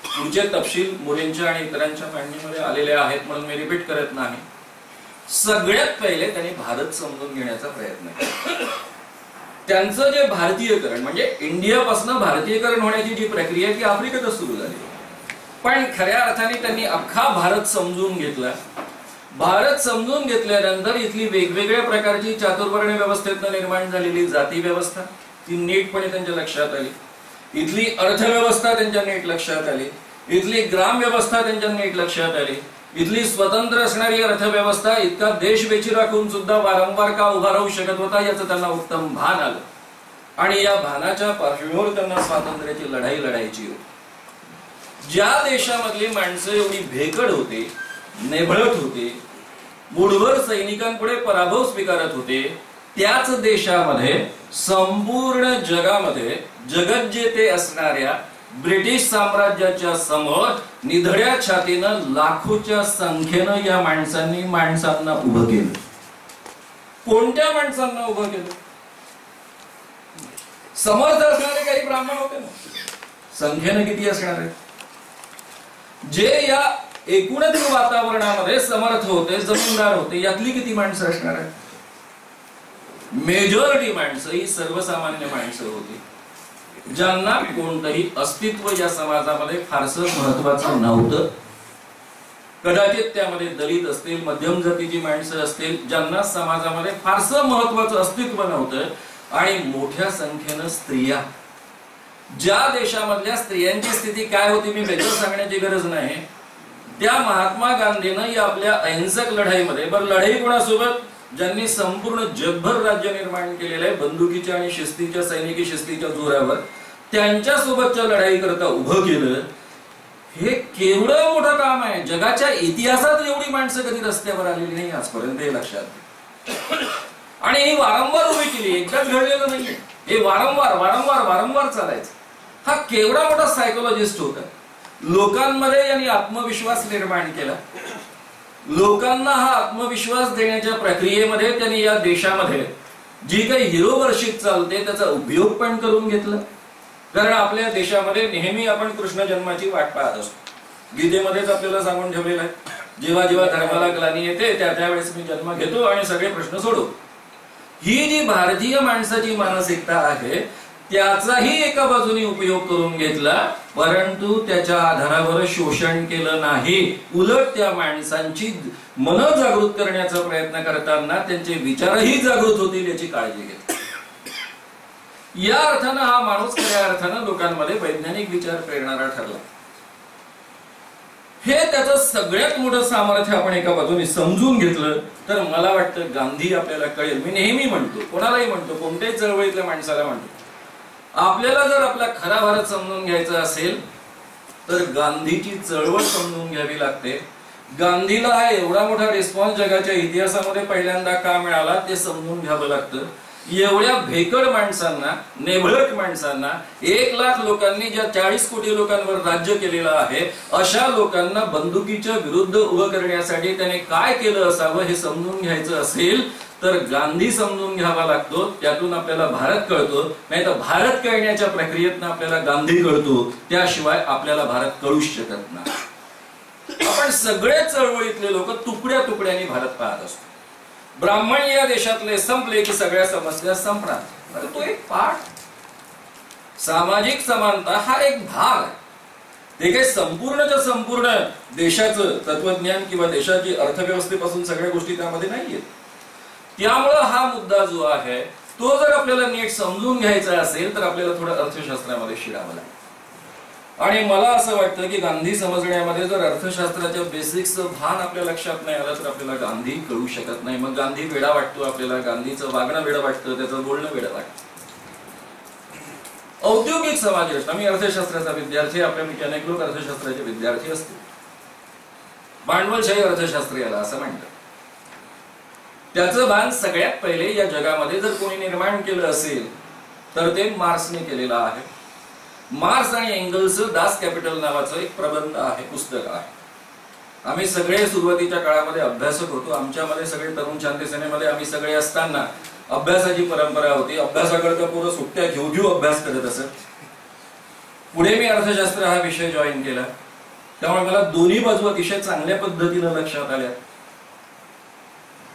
पुढचे तपशील मुलींच्या आणि इतरांच्या मांडणीमध्ये आलेले आहेत म्हणून मी रिपीट करत नाही. सगळ्यात पहिले त्यांनी भारत समजून घेण्याचा प्रयत्न केला. त्यांचं जे भारतीयकरण म्हणजे इंडियापासून भारतीयकरण होण्याची जी प्रक्रिया ती आफ्रिकेतच सुरू झाली, पण खऱ्या अर्थाने त्यांनी अख्खा भारत समजून घेतला. भारत समजून घेतल्यानंतर इथली वेगवेगळ्या प्रकारची चातुर्वर्ण व्यवस्थेतनं निर्माण झालेली जाती व्यवस्था ती नीटपणे त्यांच्या लक्षात आली. इथली अर्थव्यवस्था त्यांच्या नीट लक्षात आली, इथली ग्राम व्यवस्था त्यांच्या नीट लक्षात आली, इथली स्वतंत्र असणारी अर्थव्यवस्था इतका देश बेची राखून सुद्धा वारंवार का उभा राहू शकत होता याचं त्यांना उत्तम भान आलं. आणि या भानाच्या पार्श्वभूमीवर त्यांना स्वातंत्र्याची लढाई लढायची होती. ज्या देशामधली माणसं एवढी भेकड होते, नेभळत होते, मूठभर सैनिकांपुढे पराभव स्वीकारत होते, त्याच देशामध्ये संपूर्ण जगामध्ये जगज्जेते असणाऱ्या ब्रिटिश साम्राज्याच्या समोर निधड्या छातीनं लाखोच्या संख्येनं या माणसांना उभं केलं. कोणत्या माणसांना उभं केलं? समर्थ असणारे काही ब्राह्मण होते ना, संख्येनं किती असणार आहे? जे या एकूणच वातावरणामध्ये समर्थ होते, जमीनदार होते, यातली किती माणसं असणार आहेत? मेजॉरिटी माणसं ही सर्वसामान्य माणसं होती, ज्यांना कोणतंही अस्तित्व या समाजामध्ये फारसं महत्वाचं नव्हतं. कदाचित त्यामध्ये दलित असतील, मध्यम जातीची माणसं असतील, ज्यांना समाजामध्ये फारसं महत्वाचं अस्तित्व नव्हतं. आणि मोठ्या संख्येनं स्त्रिया. ज्या देशामधल्या स्त्रियांची स्थिती काय होती मी वेगळं सांगण्याची गरज नाही. त्या महात्मा गांधीनं या आपल्या अहिंसक लढाईमध्ये, बरं लढाई कोणासोबत? ज्यांनी संपूर्ण जगभर राज्य निर्माण केलेलं आहे बंदुकीच्या आणि शिस्तीच्या, सैनिकी शिस्तीच्या जोरावर, त्यांच्या सोबतच्या लढाई करता उभं केलं. हे केवढं मोठं काम आहे. जगाच्या इतिहासात एवढी माणसं कधी रस्त्यावर आलेली नाही आजपर्यंत, हे लक्षात. आणि ही वारंवार उभी केली, एकदाच घडलेलं नाहीये. हे वारंवार वारंवार वारंवार चालायचं. हा केवढा मोठा सायकोलॉजिस्ट होता. लोकांमध्ये यांनी आत्मविश्वास निर्माण केला. लोकांना हा आत्मविश्वास देण्याच्या प्रक्रियेमध्ये त्यांनी या देशामध्ये जी काही हिरोवर्शिप चालते त्याचा उपयोग पण करून घेतला. कारण आपल्या देशामध्ये नेहमी आपण कृष्ण जन्माची वाट पाहत असतो. गीतेमध्येच आपल्याला सांगून ठेवलेलं आहे, जेव्हा जेव्हा धर्माला ग्लानी येते त्या त्यावेळेस मी जन्म घेतो आणि सगळे प्रश्न सोडवतो. ही जी भारतीय माणसाची मानसिकता आहे त्याचाही एका बाजूने उपयोग करून घेतला, परंतु त्याच्या आधारावर शोषण केलं नाही. उलट त्या माणसांची मन जागृत करण्याचा प्रयत्न करताना त्यांचे विचारही जागृत होतील याची काळजी घेतली. या अर्थानं हा माणूस खऱ्या अर्थानं लोकांमध्ये वैज्ञानिक विचार प्रेरणारा ठरला. हे त्याचं सगळ्यात मोठं सामर्थ्य आपण एका बाजूने समजून घेतलं तर मला वाटतं गांधी आपल्याला कळेल. मी नेहमी म्हणतो, कोणालाही म्हणतो, कोणत्याही चळवळीतल्या माणसाला म्हणतो, आपल्याला जर आपला खरा भारत समजून घ्यायचा असेल तर गांधीची चळवळ समजून घ्यावी लागते. गांधीला हा एवढा मोठा रिस्पॉन्स जगाच्या इतिहासामध्ये पहिल्यांदा का मिळाला ते समजून घ्यावं लागतं. एवढ्या भेकड माणसांना, नेभळट माणसांना, 1 लाख लोकांनी ज्या 40 कोटी लोकांवर राज्य केलेलं आहे अशा लोकांना बंदुकीच्या विरुद्ध उभं करण्यासाठी त्याने काय केलं असावं हे समजून घ्यायचं असेल तर गांधी समजून घ्यावा लागतो. त्यातून आपल्याला भारत कळतो. नाही तर भारत कळण्याच्या प्रक्रियेतनं आपल्याला गांधी कळतो. त्याशिवाय आपल्याला भारत कळूच शकत नाही. आपण सगळे चळवळीतले लोक तुकड्या तुकड्यांनी भारत पाहत असतो. ब्राह्मण या देशातले संपले की सगळ्या समस्या संपणार. तो एक पाठ. सामाजिक समानता हा एक भाग आहे. ते काही संपूर्णच्या संपूर्ण देशाचं तत्वज्ञान किंवा देशाची अर्थव्यवस्थेपासून सगळ्या गोष्टी त्यामध्ये नाहीयेत. त्यामुळं हा मुद्दा जो आहे तो जर आपल्याला नीट समजून घ्यायचा असेल तर आपल्याला थोडं अर्थशास्त्रामध्ये शिरावं लागेल. आणि मला असं वाटतं की गांधी समजण्यामध्ये जर अर्थशास्त्राच्या बेसिक्सचं भान आपल्या लक्षात नाही आलं तर आपल्याला गांधी कळू शकत नाही. मग गांधी वेडा वाटतो आपल्याला, गांधीचं वागणं वेडं वाटतं, त्याचं बोलणं वेडं वाटतं. औद्योगिक समाज, आम्ही अर्थशास्त्राचा विद्यार्थी, आपल्यापैकी अनेक लोक अर्थशास्त्राचे विद्यार्थी असतील. भांडवलशाही अर्थशास्त्र याला असं म्हणतात. त्याचं भान सगळ्यात पहिले या जगामध्ये जर कोणी निर्माण केलं असेल तर ते मार्क्सने केलेलं आहे. मार्क्स आणि एंगल्सचं दास कॅपिटल नावाचं एक प्रबंध आहे, पुस्तक आहे. आम्ही सगळे सुरुवातीच्या काळामध्ये अभ्यासक होतो. आमच्यामध्ये सगळे तरुण शांती सेनेमध्ये आम्ही सगळे असताना अभ्यासाची परंपरा होती. अभ्यासाकडे पूर्ण सुट्ट्या घेऊ घेऊ अभ्यास करत असत. पुढे मी अर्थशास्त्र हा विषय जॉईन केला, त्यामुळे मला दोन्ही बाजू अतिशय चांगल्या पद्धतीने लक्षात आल्या.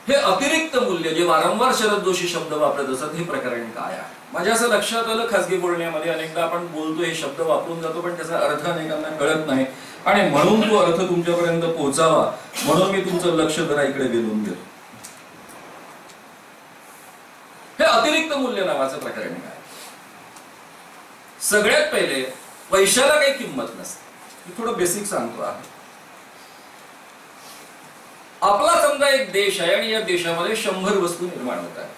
हे अतिरिक्त मूल्य जे वारंवार शरद जोशी शब्द वापरत असत हे प्रकरण काय आहे. माझ्या असं लक्षात आलं खासगी बोलण्यामध्ये अनेकदा आपण बोलतो, हे शब्द वापरून जातो, पण त्याचा अर्थ अनेकांना कळत नाही. आणि म्हणून तो अर्थ तुमच्यापर्यंत पोहोचावा म्हणून मी तुमचं लक्ष जरा इकडे वेधून घेतो. हे अतिरिक्त मूल्य नावाचं प्रकरण काय? सगळ्यात पहिले पैशाला काही किंमत नसते. मी थोडं बेसिक सांगतो आहे. आपला समजा एक देश आहे आणि या देशामध्ये 100 वस्तू निर्माण होत आहेत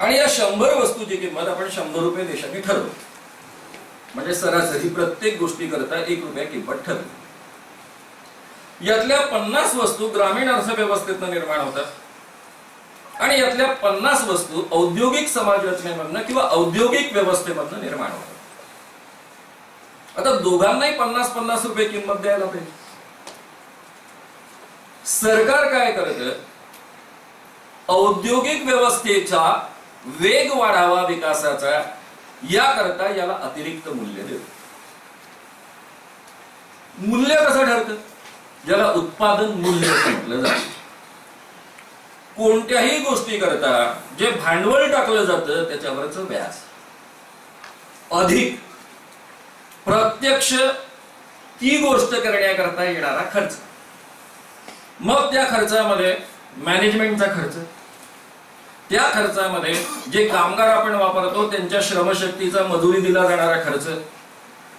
आणि या 100 वस्तूची किंमत आपण 100 रुपये देशाने ठरवली. म्हणजे सरासरी प्रत्येक गोष्टी करता 1 रुपया किंमत ठरली. यातल्या 50 वस्तू ग्रामीण अर्थव्यवस्थेतून निर्माण होतात आणि यातल्या 50 वस्तू औद्योगिक समाज रचनेमधनं किंवा औद्योगिक व्यवस्थेमधनं निर्माण होतात. आता दोघांनाही 50-50 रुपये किंमत द्यायला पाहिजे. सरकार काय करतं, औद्योगिक व्यवस्थेचा वेग वाढावा विकासाचा, याकरता याला अतिरिक्त मूल्य देतं. मूल्य कसं ठरतं, ज्याला उत्पादन मूल्य म्हटलं जातं. कोणत्याही गोष्टी करता जे भांडवल टाकलं जातं त्याच्यावरचं व्याज अधिक प्रत्यक्ष ती गोष्ट करण्याकरता येणारा खर्च, मग त्या खर्चामध्ये मॅनेजमेंटचा खर्च, त्या खर्चामध्ये जे कामगार आपण वापरतो त्यांच्या श्रमशक्तीचा मजुरी दिला जाणारा खर्च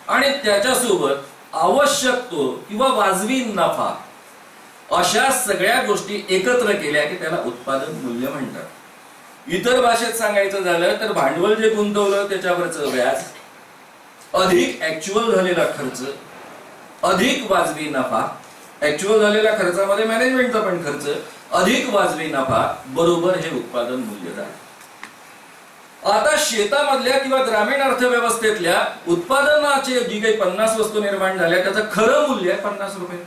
आणि त्याच्यासोबत आवश्यक तो किंवा वाजवी नफा, अशा सगळ्या गोष्टी एकत्र केल्या की त्याला उत्पादन मूल्य म्हणतात. इतर भाषेत सांगायचं झालं तर भांडवल जे गुंतवलं त्याच्यावरचं व्याज अधिक ऍक्च्युअल झालेला खर्च अधिक वाजवी नफा, ऍक्च्युअल झालेल्या खर्चामध्ये मॅनेजमेंटचा पण खर्च अधिक वाजवी नफा बरोबर हे उत्पादन मूल्य झालं. आता शेतामधल्या किंवा ग्रामीण अर्थव्यवस्थेतल्या उत्पादनाचे जी काही 50 वस्तू निर्माण झाल्या त्याचं खरं मूल्य आहे 50 रुपये.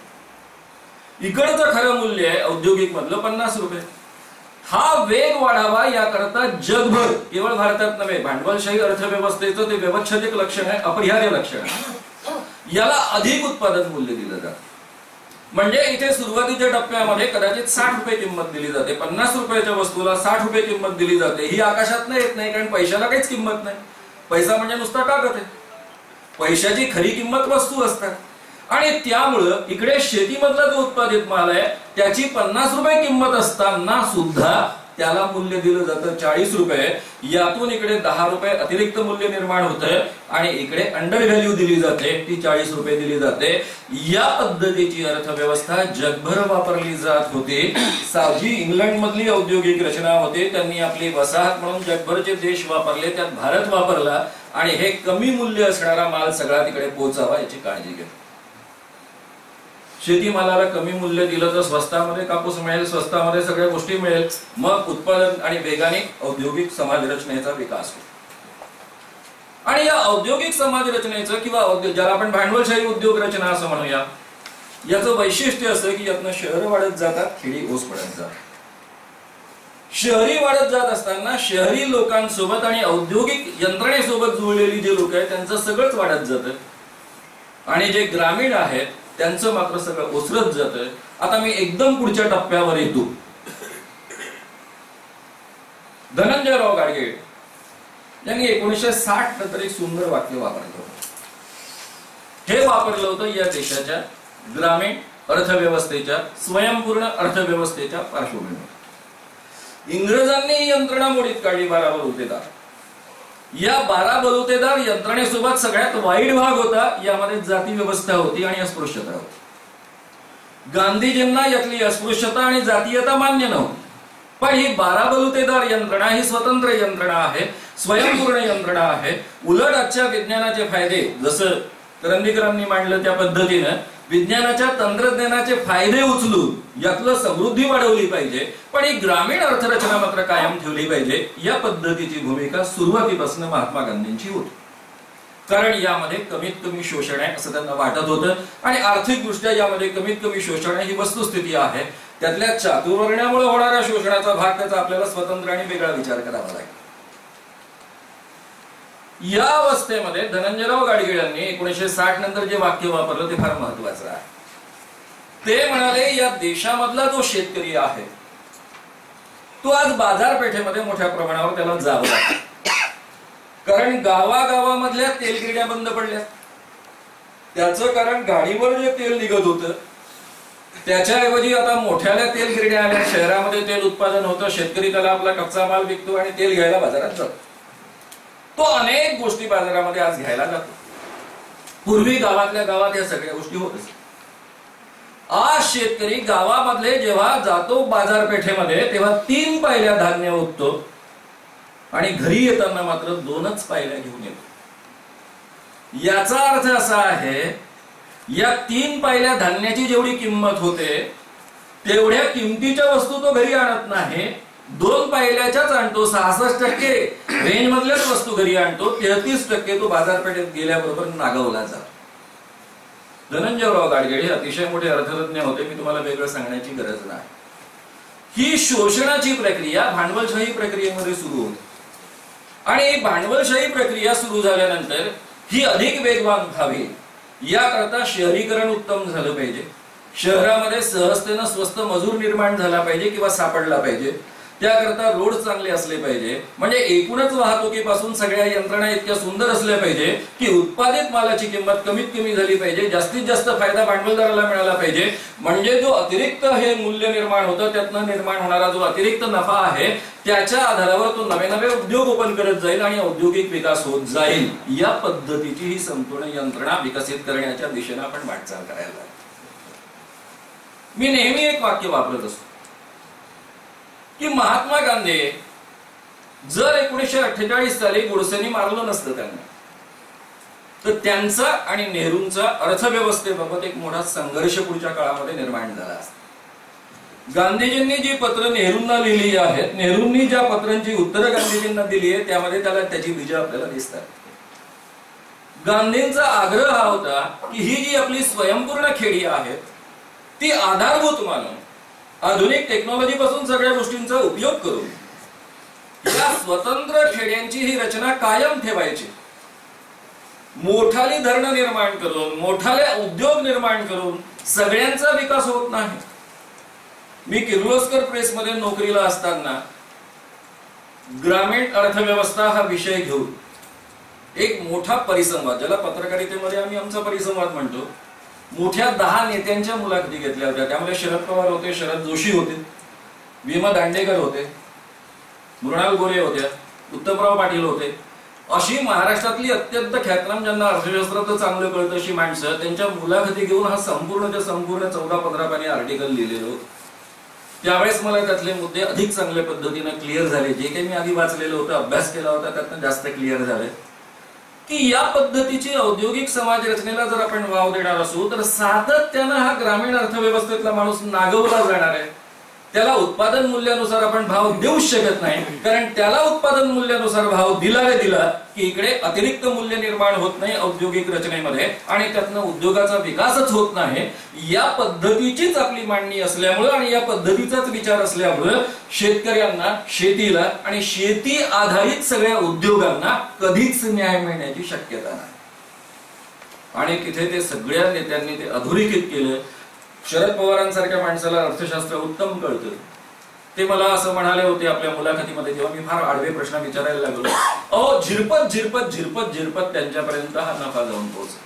इकडचं खरं मूल्य आहे औद्योगिक मधलं 50 रुपये. हा वेग वाढावा याकरता जगभर, केवळ भारतात नव्हे, भांडवलशाही अर्थव्यवस्थेचं ते व्यवच्छेदक लक्षण आहे, अपरिहार्य लक्षण आहे. याला अधिक उत्पादन मूल्य दिलं जातं. म्हणजे इथे सुरुवातीच्या टप्प्यामध्ये कदाचित 60 रुपये किंमत दिली जाते, 50 रुपयाच्या वस्तूला 60 रुपये किंमत दिली जाते. ही आकाशात येत नाही, कारण पैशाला काहीच किंमत नाही. पैसा म्हणजे नुसता कागद आहे. पैशाची खरी किंमत वस्तू असतात आणि त्यामुळं इकडे शेतीमधला जो उत्पादित माल आहे त्याची 50 रुपये किंमत असताना सुद्धा त्याला मूल्य दिलं जातं 40 रुपये. यातून इकडे 10 रुपये अतिरिक्त मूल्य निर्माण होतं आणि इकडे अंडर व्हॅल्यू दिली जाते, ती 40 रुपये दिली जाते. या पद्धतीची अर्थव्यवस्था जगभर वापरली जात होती. जी इंग्लंड मधली औद्योगिक रचना होती त्यांनी आपली वसाहत म्हणून जगभरचे देश वापरले, त्यात भारत वापरला आणि हे कमी मूल्य असणारा माल सगळा तिकडे पोहोचावा याची काळजी घेतली. शेतीमालाला कमी मूल्य दिलं तर स्वस्तामध्ये कापूस मिळेल, स्वस्तामध्ये सगळ्या गोष्टी मिळेल, मग उत्पादन आणि वेगाने औद्योगिक समाज रचनेचा विकास होईल. आणि या औद्योगिक समाज रचनेचं किंवा ज्याला आपण भांडवलशाही उद्योग रचना असं म्हणूया, याचं वैशिष्ट्य असं की यातनं शहर वाढत जातात, खेडी ओस पडत जातात. शहरी वाढत जात असताना शहरी लोकांसोबत आणि औद्योगिक यंत्रणेसोबत जुळलेली जे लोक आहेत त्यांचं सगळंच वाढत जातं आणि जे ग्रामीण आहेत त्यांचं मात्र सगळं ओसरत जातं. आता मी एकदम पुढच्या टप्प्यावर येतो. धनंजयराव गाडगीळ यांनी 1960 नंतर एक सुंदर वाक्य वापरलं होतं. हे वापरलं होतं या देशाच्या ग्रामीण अर्थव्यवस्थेच्या, स्वयंपूर्ण अर्थव्यवस्थेच्या पार्श्वभूमीवर. इंग्रजांनी यंत्रणा मोडीत काढली 12 बलुतेदार. या 12 बलुतेदार यंत्रणेसोबत सगळ्यात वाईट भाग होता यामध्ये जाती व्यवस्था होती आणि अस्पृश्यता होती. गांधीजींना यातली अस्पृश्यता आणि जातीयता मान्य नव्हती. पण ही 12 बलुतेदार यंत्रणा ही स्वतंत्र यंत्रणा आहे, स्वयंपूर्ण यंत्रणा आहे. उलट आजच्या विज्ञानाचे फायदे जसं करंदीकरांनी मांडलं त्या पद्धतीनं विज्ञानाच्या तंत्रज्ञानाचे फायदे उचलून यातलं समृद्धी वाढवली पाहिजे, पण ही ग्रामीण अर्थरचना मात्र कायम ठेवली पाहिजे. या पद्धतीची भूमिका सुरुवातीपासून महात्मा गांधींची होती. कारण यामध्ये कमीत कमी शोषण आहे असं त्यांना वाटत होतं आणि आर्थिक दृष्ट्या यामध्ये कमीत कमी शोषण आहे ही वस्तुस्थिती आहे. त्यातल्या चातुर्वर्ण्यामुळे होणाऱ्या शोषणाचा भाग त्याचा आपल्याला स्वतंत्र आणि वेगळा विचार करावा लागेल. या अवस्थेमध्ये धनंजयराव गाडगीळ यांनी 1960 नंतर जे वाक्य वापरलं ते फार महत्वाचं आहे. ते म्हणाले या देशामधला जो शेतकरी आहे तो आज बाजारपेठेमध्ये मोठ्या प्रमाणावर त्याला जावं लागतं. कारण गावागावामधल्या तेलगिरड्या बंद पडल्या. त्याचं कारण गाडीवर जे तेल निघत होतं त्याच्याऐवजी आता मोठ्याल्या तेलगिरड्या आल्या. शहरामध्ये तेल उत्पादन होतं, शेतकरी त्याला आपला कच्चा माल विकतो आणि तेल घ्यायला बाजारात जातो. तो अनेक गोष्टी बाजारामध्ये आज घ्यायला जातो. पूर्वी गावातल्या गावात या सगळ्या गोष्टी होत असत. आज शेतकरी गावामधले जेव्हा जातो बाजारपेठेमध्ये तेव्हा 3 पायल्या धान्य ओततो आणि घरी येताना मात्र 2च पायल्या घेऊन येतो. याचा अर्थ असा आहे, या 3 पायल्या धान्याची जेवढी किंमत होते तेवढ्या किमतीच्या वस्तू तो घरी आणत नाही, 2 पायल्याच्याच आणतो. 66% रेंज मधल्याच वस्तू घरी आणतो, 33% तो बाजारपेठेत गेल्याबरोबर नागवला जातो. धनंजयराव गाडगे हे अतिशय मोठे अर्थतज्ञ होते, मी तुम्हाला वेगळं सांगण्याची गरज नाही. ही शोषणाची प्रक्रिया भांडवलशाही प्रक्रियेमध्ये सुरू होते आणि भांडवलशाही प्रक्रिया सुरू झाल्यानंतर ही अधिक वेगवान व्हावी याकरता शहरीकरण उत्तम झालं पाहिजे. शहरामध्ये सहजतेनं स्वस्त मजूर निर्माण झाला पाहिजे किंवा सापडला पाहिजे. त्याकरता रोड चांगले असले पाहिजे. म्हणजे एकूणच वाहतुकीपासून सगळ्या यंत्रणा इतक्या सुंदर असल्या पाहिजे की उत्पादित मालाची किंमत कमीत कमी झाली पाहिजे, जास्तीत जास्त फायदा भांडवलदाराला मिळाला पाहिजे. म्हणजे जो अतिरिक्त हे मूल्य निर्माण होतं त्यातनं निर्माण होणारा जो अतिरिक्त नफा आहे त्याच्या आधारावर तो नवे नवे उद्योग ओपन करत जाईल आणि औद्योगिक विकास होत जाईल. या पद्धतीची ही संपूर्ण यंत्रणा विकसित करण्याच्या दिशेने आपण वाटचाल करायला. मी नेहमी एक वाक्य वापरत असतो की महात्मा गांधी जर 1948 साली गोडसेंनी मारलं नसतं त्यांना, तर त्यांचा आणि नेहरूंचा अर्थव्यवस्थेबाबत एक मोठा संघर्ष पुढच्या काळामध्ये निर्माण झाला असता. गांधीजींनी जी पत्र नेहरूंना लिहिली आहेत, नेहरूंनी ज्या पत्रांची उत्तरं गांधीजींना दिली आहे त्यामध्ये त्याची बीज आपल्याला दिसतात. गांधींचा आग्रह हा होता की ही जी आपली स्वयंपूर्ण खेडी आहे ती आधारभूत मानून आधुनिक टेक्नॉलॉजी पासून सगळ्या गोष्टींचा उपयोग करून या स्वतंत्र खेड्यांची ही रचना कायम ठेवायची. मोठाली धरणं निर्माण करून, मोठाले उद्योग निर्माण करून सगळ्यांचा विकास होत नाही. मी किर्लोस्कर प्रेस मध्ये नोकरीला असताना ग्रामीण अर्थव्यवस्था हा विषय घेऊन एक मोठा परिसंवाद, ज्याला पत्रकारितेमध्ये आम्ही आमचा परिसंवाद म्हणतो, मोठ्या 10 नेत्यांच्या मुलाखती घेतल्या होत्या. त्यामध्ये शरद पवार होते, शरद जोशी होते, भीमा दांडेकर होते, मृणाल गोरे होत्या, उत्तमराव पाटील होते. अशी महाराष्ट्रातली अत्यंत ख्यातनाम, ज्यांना अर्थशास्त्राचं चांगलं कळतं अशी माणसं, त्यांच्या मुलाखती घेऊन हा संपूर्ण 14-15 पानी आर्टिकल लिहिलेलं होतं. त्यावेळेस मला त्यातले मुद्दे अधिक चांगल्या पद्धतीने क्लिअर झाले. जे काही मी आधी वाचलेलं होतं, अभ्यास केला होता, त्यातनं जास्त क्लिअर झाले की या पद्धतीची औद्योगिक समाज रचनेला जर आपण वाव देणार असू तर सातत्यानं हा ग्रामीण अर्थव्यवस्थेतला माणूस नागवला जाणार आहे. त्याला उत्पादन मूल्यानुसार आपण भाव देऊच शकत नाही, कारण त्याला उत्पादन मूल्यानुसार भाव दिला की इकडे अतिरिक्त मूल्य निर्माण होत नाही औद्योगिक रचनेमध्ये आणि त्यातनं उद्योगाचा विकासच होत नाही. या पद्धतीचीच आपली मांडणी असल्यामुळे आणि या पद्धतीचाच विचार असल्यामुळे शेतकऱ्यांना, शेतीला आणि शेती आधारित सगळ्या उद्योगांना कधीच न्याय मिळण्याची शक्यता नाही. आणि तिथे ते सगळ्या नेत्यांनी ते अधोरेखित केलं. शरद पवारांसारख्या माणसाला अर्थशास्त्र उत्तम कळतं. ते मला असं म्हणाले होते आपल्या मुलाखतीमध्ये, जेव्हा मी फार आडवे प्रश्न विचारायला लागलो, झिरपत त्यांच्यापर्यंत हा नफा जाऊन पोहोचला.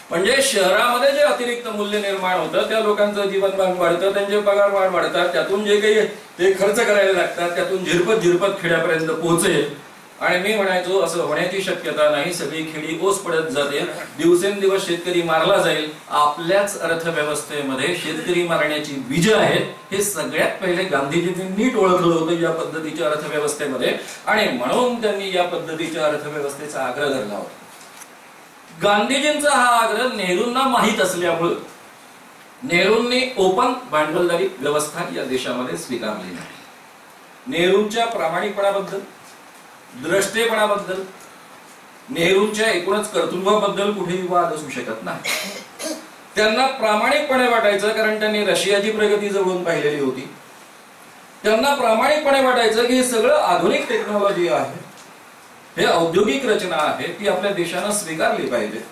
म्हणजे शहरामध्ये जे अतिरिक्त मूल्य निर्माण होतं त्या लोकांचं जीवनमान वाढतं, त्यांचे पगार वाढतात, त्यातून जे काही ते खर्च करायला लागतात त्यातून झिरपत खेड्यापर्यंत पोहोचेल. आणि मी म्हणायचो असं होण्याची शक्यता नाही. सगळी खेडी ओस पडत जाते, दिवसेंदिवस शेतकरी मारला जाईल. आपल्याच अर्थव्यवस्थेमध्ये शेतकरी मारण्याची बीज आहेत हे सगळ्यात पहिले गांधीजींनी नीट ओळखलं होतं या पद्धतीच्या अर्थव्यवस्थेमध्ये, आणि म्हणून त्यांनी या पद्धतीच्या अर्थव्यवस्थेचा आग्रह धरला होता. गांधीजींचा हा आग्रह नेहरूंना माहीत असल्यामुळे नेहरूंनी ओपन भांडवलदारी व्यवस्था या देशामध्ये स्वीकारली नाही. नेहरूंच्या प्रामाणिकपणाबद्दल, द्रष्टेपणाबद्दल, नेहरूंच्या एकूणच कर्तृत्वाबद्दल कुठेही वाद असू शकत नाही. त्यांना प्रामाणिकपणे वाटायचं, कारण त्यांनी रशियाची प्रगती जवळून पाहिलेली होती. त्यांना प्रामाणिकपणे वाटायचं की हे सगळं आधुनिक टेक्नॉलॉजी आहे, हे औद्योगिक रचना आहे, ती आपल्या देशानं स्वीकारली पाहिजे.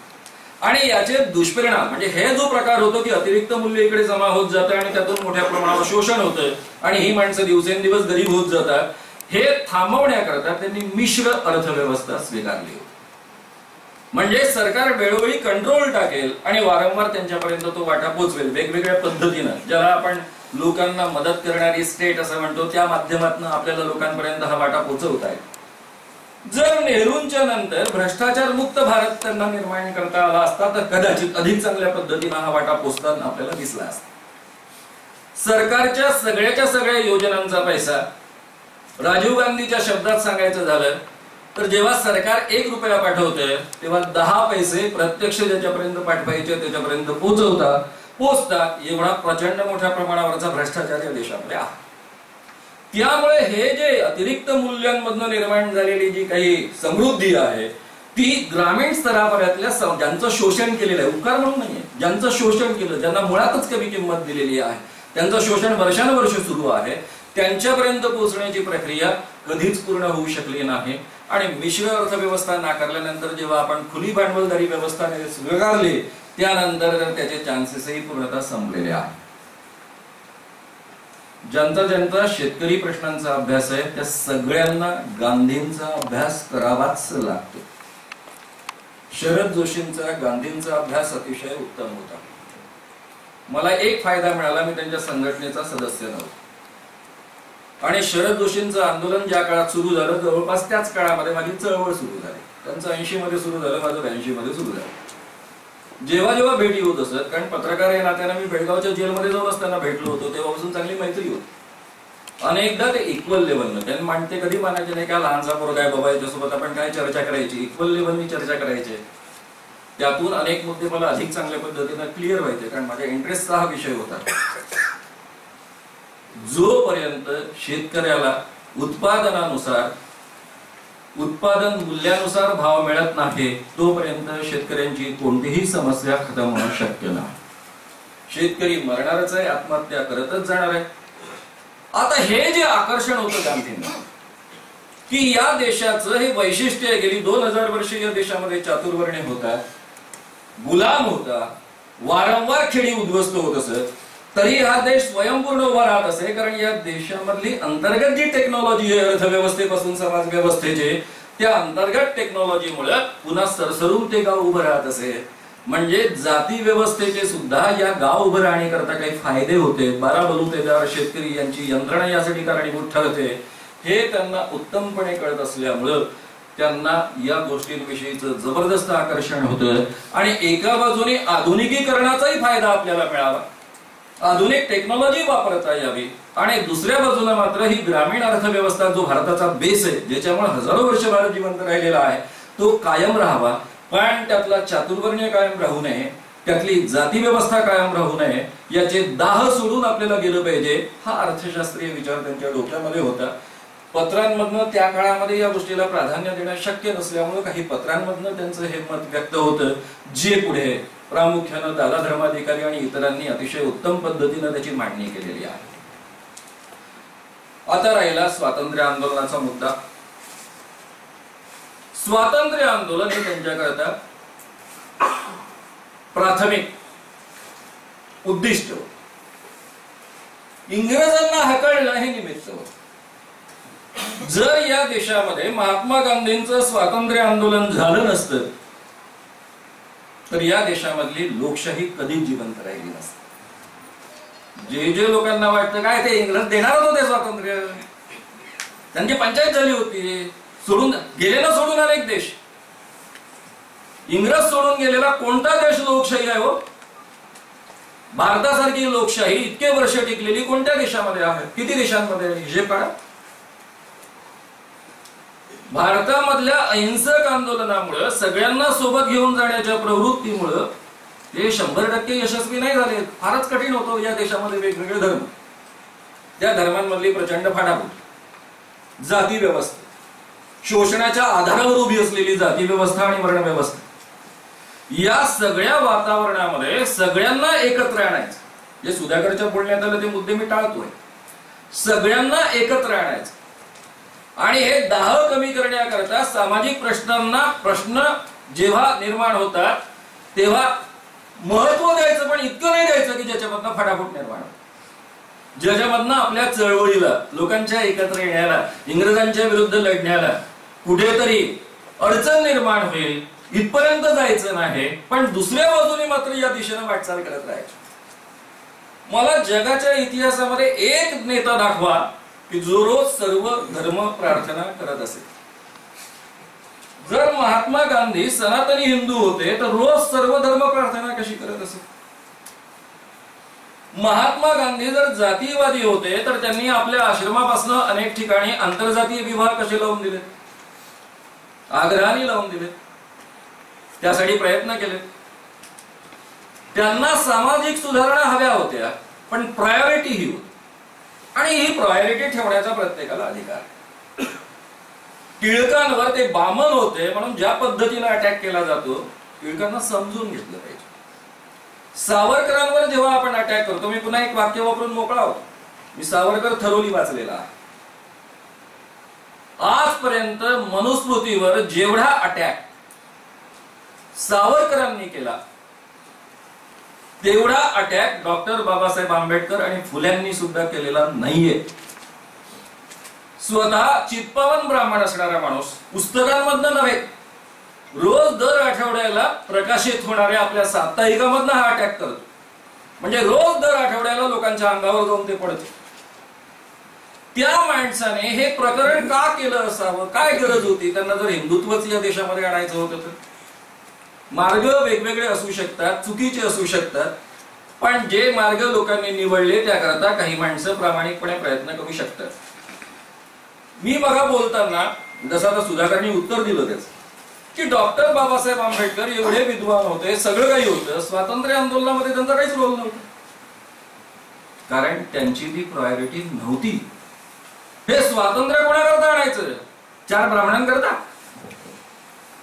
आणि याचे दुष्परिणाम म्हणजे हे जो प्रकार होतो की अतिरिक्त मूल्य इकडे जमा होत जातं आणि त्यातून मोठ्या प्रमाणावर शोषण होतं आणि ही माणसं दिवसेंदिवस गरीब होत जातात, हे थांबवण्याकरता त्यांनी मिश्र अर्थव्यवस्था स्वीकारली होती. म्हणजे सरकार वेळोवेळी कंट्रोल टाकेल आणि वारंवार त्यांच्यापर्यंत तो वाटा पोचवेल वेगवेगळ्या पद्धतीनं, ज्याला आपण लोकांना मदत करणारी स्टेट असं म्हणतो, त्या माध्यमातून आपल्याला लोकांपर्यंत हा वाटा पोचवता येईल. जर नेहरूंच्या नंतर भ्रष्टाचार मुक्त भारत त्यांना निर्माण करता आला असता तर कदाचित अधिक चांगल्या पद्धतीने हा वाटा पोचताना आपल्याला दिसला असता. सरकारच्या सगळ्या योजनांचा पैसा, राजीव गांधीच्या शब्दात सांगायचं झालं तर जेव्हा सरकार 1 रुपया पाठवतंय तेव्हा 10 पैसे प्रत्यक्ष ज्याच्यापर्यंत पाठवायचे त्याच्यापर्यंत पोचता एवढा प्रचंड मोठ्या प्रमाणावरचा भ्रष्टाचार या देशामध्ये आहे. त्यामुळे हे जे अतिरिक्त मूल्यांमधून निर्माण झालेली जी काही समृद्धी आहे ती ग्रामीण स्तरापर्यंतल्या ज्यांचं शोषण केलेलं आहे, उपकार म्हणून नाहीये, ज्यांचं शोषण केलं, ज्यांना मुळातच कमी किंमत दिलेली आहे, त्यांचं शोषण वर्षानुवर्ष सुरू आहे, त्यांच्यापर्यंत पोहोचण्याची प्रक्रिया कधीच पूर्ण होऊ शकली नाही. आणि मिश्र अर्थव्यवस्था नाकारल्यानंतर जेव्हा आपण खुली भांडवलदारी व्यवस्था स्वीकारली त्यानंतर तर त्याचे चान्सेसही पूर्णतः संपलेले आहेत. ज्यांचा शेतकरी प्रश्नांचा अभ्यास आहे त्या सगळ्यांना गांधींचा अभ्यास करावाच लागतो. शरद जोशींचा गांधींचा अभ्यास अतिशय उत्तम होता. मला एक फायदा मिळाला, मी त्यांच्या संघटनेचा सदस्य नव्हतो आणि शरद जोशींचं आंदोलन ज्या काळात सुरू झालं जवळपास त्याच काळामध्ये माझी चळवळ सुरू झाली. त्यांचं 80 मध्ये सुरू झालं, माझं 82 मध्ये सुरू झालं. जेव्हा भेटी होत असत, कारण पत्रकार या नात्याने मी बेळगावच्या जेलमध्ये जाऊन असताना भेटलो होतो, तेव्हापासून चांगली मैत्री होती. अनेकदा ते इक्वल लेवलनं, त्यांनी मांडते कधी मानायचे नाही का लहानसा पोरगा आहे बाबा याच्यासोबत आपण काय चर्चा करायची, इक्वल लेवलनी चर्चा करायची. त्यातून अनेक मुद्दे मला अधिक चांगल्या पद्धतीने क्लिअर व्हायचे, कारण माझ्या इंटरेस्टचा हा विषय होता. जोपर्यंत शेतकऱ्याला उत्पादनानुसार उत्पादन मूल्यानुसार भाव मिळत नाही तोपर्यंत शेतकऱ्यांची कोणतीही समस्या खतम होणं शक्य नाही. शेतकरी मरणारच आहे, आत्महत्या करतच जाणार आहे. आता हे जे आकर्षण होतं गांधींना की या देशाचं हे वैशिष्ट्य गेली 2000 वर्षे या देशामध्ये चातुर्वर्ण्य होता, गुलाम होता, वारंवार खेडी उद्ध्वस्त होत असत, तरी हा देश स्वयंपूर्ण उभा राहत असे. कारण या देशामधली अंतर्गत जी टेक्नॉलॉजी आहे अर्थव्यवस्थेपासून समाज व्यवस्थेचे, त्या अंतर्गत टेक्नॉलॉजीमुळे पुन्हा सरसरून ते गाव उभं राहत असे. म्हणजे जाती व्यवस्थेचे सुद्धा या गाव उभं राहण्याकरता काही फायदे होते. 12 बलुतेदार शेतकरी यांची यंत्रणा यासाठी कारणीभूत ठरते हे त्यांना उत्तमपणे कळत असल्यामुळं त्यांना या गोष्टींविषयीचं जबरदस्त आकर्षण होतं. आणि एका बाजूने आधुनिकीकरणाचाही फायदा आपल्याला मिळावा, आधुनिक टेक्नॉलॉजी वापरता यावी, आणि दुसऱ्या बाजूला मात्र ही ग्रामीण अर्थव्यवस्था जो भारताचा बेस आहे ज्याच्यामुळे हजारो वर्ष भारत जिवंत राहिलेला आहे तो कायम राहावा. पण त्यातला चातुर्वर्ण्य कायम राहू नये, त्यातली जाती व्यवस्था कायम राहू नये, याचे दाह सोडून आपल्याला गेलं पाहिजे. हा अर्थशास्त्रीय विचार त्यांच्या डोक्यामध्ये होता. पत्रांमधनं त्या काळामध्ये या गोष्टीला प्राधान्य देणं शक्य नसल्यामुळे काही पत्रांमधनं त्यांचं हे मत व्यक्त होतं, जे पुढे प्रामुख्यानं दादा धर्माधिकारी आणि इतरांनी अतिशय उत्तम पद्धतीने त्याची मांडणी केलेली आहे. आता राहिला स्वातंत्र्य आंदोलनाचा मुद्दा. स्वातंत्र्य आंदोलन हे त्यांच्याकरता प्राथमिक उद्दिष्ट, इंग्रजांना हकलणं हे निमित्त होतं. जर या देशामध्ये महात्मा गांधींचं स्वातंत्र्य आंदोलन झालं नसतं तर या देशामधली लोकशाही कधी जिवंत राहिली नसती. जे लोकांना वाटतं काय ते इंग्रज देणार होते स्वातंत्र्य, त्यांची पंचायत झाली होती, सोडून गेले ना सोडून अनेक देश. इंग्रज सोडून गेलेला कोणता देश लोकशाही आहे हो? भारतासारखी लोकशाही इतके वर्ष टिकलेली कोणत्या देशामध्ये आहे? किती देशांमध्ये? हिशेब काढा. भारतामधल्या अहिंसक आंदोलनामुळे सगळ्यांना सोबत घेऊन जाण्याच्या प्रवृत्तीमुळे हे 100% यशस्वी नाही झाले. फारच कठीण होतं या देशामध्ये वेगवेगळे धर्म, त्या धर्मांमधली प्रचंड फाटाफूट, जाती व्यवस्था, शोषणाच्या आधारावर उभी असलेली जाती व्यवस्था आणि वर्ण व्यवस्था, या सगळ्या वातावरणामध्ये सगळ्यांना एकत्र आणायचं. जे सुधाकरच्या बोलण्यात आलं ते मुद्दे मी टाळतोय. सगळ्यांना एकत्र आणायचं आणि हे दाह कमी करण्याकरता सामाजिक प्रश्न जेव्हा निर्माण होतात तेव्हा महत्व द्यायचं, पण इतकं नाही द्यायचं की ज्याच्यामधनं फटाफट निर्माण होतं, ज्याच्यामधनं आपल्या चळवळीला, लोकांच्या एकत्र येण्याला, इंग्रजांच्या विरुद्ध लढण्याला कुठेतरी अडचण निर्माण होईल इथपर्यंत जायचं नाही. पण दुसऱ्या बाजूने मात्र या दिशेने वाटचाल करत राहायची. मला जगाच्या इतिहासामध्ये एक नेता दाखवा की जो रोज सर्व धर्म प्रार्थना करत असेल. जर महात्मा गांधी सनातनी हिंदू होते तर रोज सर्व धर्म प्रार्थना कशी करत असे? महात्मा गांधी जर जातीवादी होते तर त्यांनी आपल्या आश्रमापासून अनेक ठिकाणी आंतरजातीय विवाह कसे लावून दिले? आग्रहाने लावून दिले, त्यासाठी प्रयत्न केले. त्यांना सामाजिक सुधारणा हव्या होत्या, पण प्रायोरिटी ही होती, आणि ही प्रायोरिटी ठेवण्याचा प्रत्येकाला अधिकार. टिळकांवर ते बामन होते म्हणून ज्या पद्धतीने अटॅक केला जातो टिळकांना समजून घेतलं पाहिजे. सावरकरांवर जेव्हा आपण अटॅक करतो, मी पुन्हा एक वाक्य वापरून मोकळा होतो, मी सावरकर थरोली वाचलेला आहे. आजपर्यंत मनुस्मृतीवर जेवढा अटॅक सावरकरांनी केला तेवढा अटॅक डॉक्टर बाबासाहेब आंबेडकर आणि फुल्यांनी सुद्धा केलेला नाहीये. स्वतः चित्पावन ब्राह्मण असणारा माणूस पुस्तकांमधनं नव्हे, रोज दर आठवड्याला प्रकाशित होणाऱ्या आपल्या साप्ताहिकामधनं हा अटॅक करतो. म्हणजे रोज दर आठवड्याला लोकांच्या अंगावर जाऊन ते पडते. त्या माणसाने हे प्रकरण का केलं असावं? काय गरज होती? त्यांना जर हिंदुत्वच या देशामध्ये आणायचं होतं तर मार्ग वेगवेगळे असू शकतात, चुकीचे असू शकतात, पण जे मार्ग लोकांनी निवडले त्याकरता काही माणसं प्रामाणिकपणे प्रयत्न करू शकतात. मी बघा बोलताना जसं आता सुधाकरनी उत्तर दिलं त्याच की डॉक्टर बाबासाहेब आंबेडकर एवढे विद्वान होते, सगळं काही होतं, स्वातंत्र्य आंदोलनामध्ये त्यांचा काहीच रोल नव्हता, कारण त्यांची ती प्रायोरिटी नव्हती. हे स्वातंत्र्य कोणाकरता आणायचं? 4 ब्राह्मणांकरता?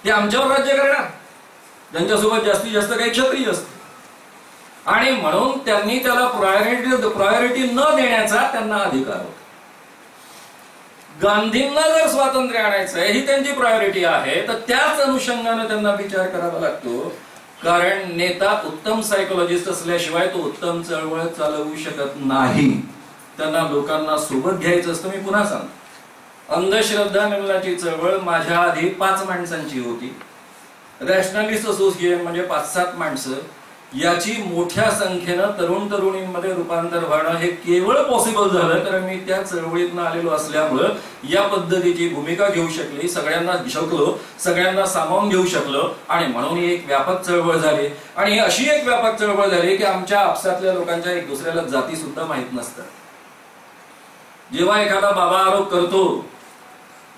ते आमच्यावर राज्य करणार, त्यांच्यासोबत जास्तीत जास्त काही क्षत्रिय असते, आणि म्हणून त्यांनी त्याला प्रायोरिटी न देण्याचा त्यांना अधिकार होता. गांधींना जर स्वातंत्र्य आणायचं आहे ही त्यांची प्रायोरिटी आहे, तर त्याच अनुषंगाने त्यांना विचार करावा लागतो, कारण नेता उत्तम सायकोलॉजिस्ट असल्याशिवाय तो उत्तम चळवळ चालवू शकत नाही. त्यांना लोकांना सोबत घ्यायचं असतं. मी पुन्हा सांगतो, अंधश्रद्धा निर्मूलनाची चळवळ माझ्या आधी 5 माणसांची होती. रॅशनलिस्ट असोसिएशन म्हणजे 5-7 माणसं. याची मोठ्या संख्येनं तरुण तरुणींमध्ये रूपांतर व्हाणं हे केवळ पॉसिबल झालं कारण मी त्या चळवळीतनं आलेलो असल्यामुळं या पद्धतीची भूमिका घेऊ शकली, सगळ्यांना शकलो, सगळ्यांना सामावून घेऊ शकलो, आणि म्हणून ही एक व्यापक चळवळ झाली. आणि अशी एक व्यापक चळवळ झाली की आमच्या आपसातल्या लोकांच्या एक दुसऱ्याला जाती सुद्धा माहित नसतात. जेव्हा एखादा बाबा आरोप करतो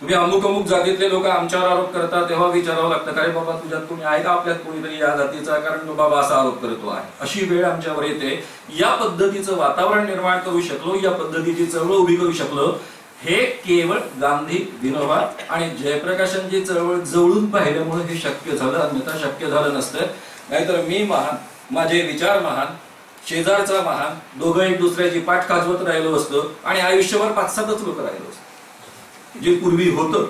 तुम्ही अमुक अमुक जातीतले लोक आमच्यावर आरोप करतात, तेव्हा विचारावं लागतं, काय बाबा तुझ्यात कोणी आहे का आपल्यात कोणीतरी या जातीचा, कारण तो बाबा असा आरोप करतो आहे. अशी वेळ आमच्यावर येते. या पद्धतीचं वातावरण निर्माण करू शकलो, या पद्धतीची चळवळ उभी करू शकलो, हे केवळ गांधी, विनोबा आणि जयप्रकाशांची चळवळ जवळून पाहिल्यामुळे हे शक्य झालं, अन्यथा शक्य झालं नसतं. नाहीतर मी महान, माझे विचार महान, शेजारचा महान, दोघं एक दुसऱ्याची पाठ खाजवत राहिलो असतो आणि आयुष्यभर 5-7च लोक राहिलो असतो. जे पूर्वी होतं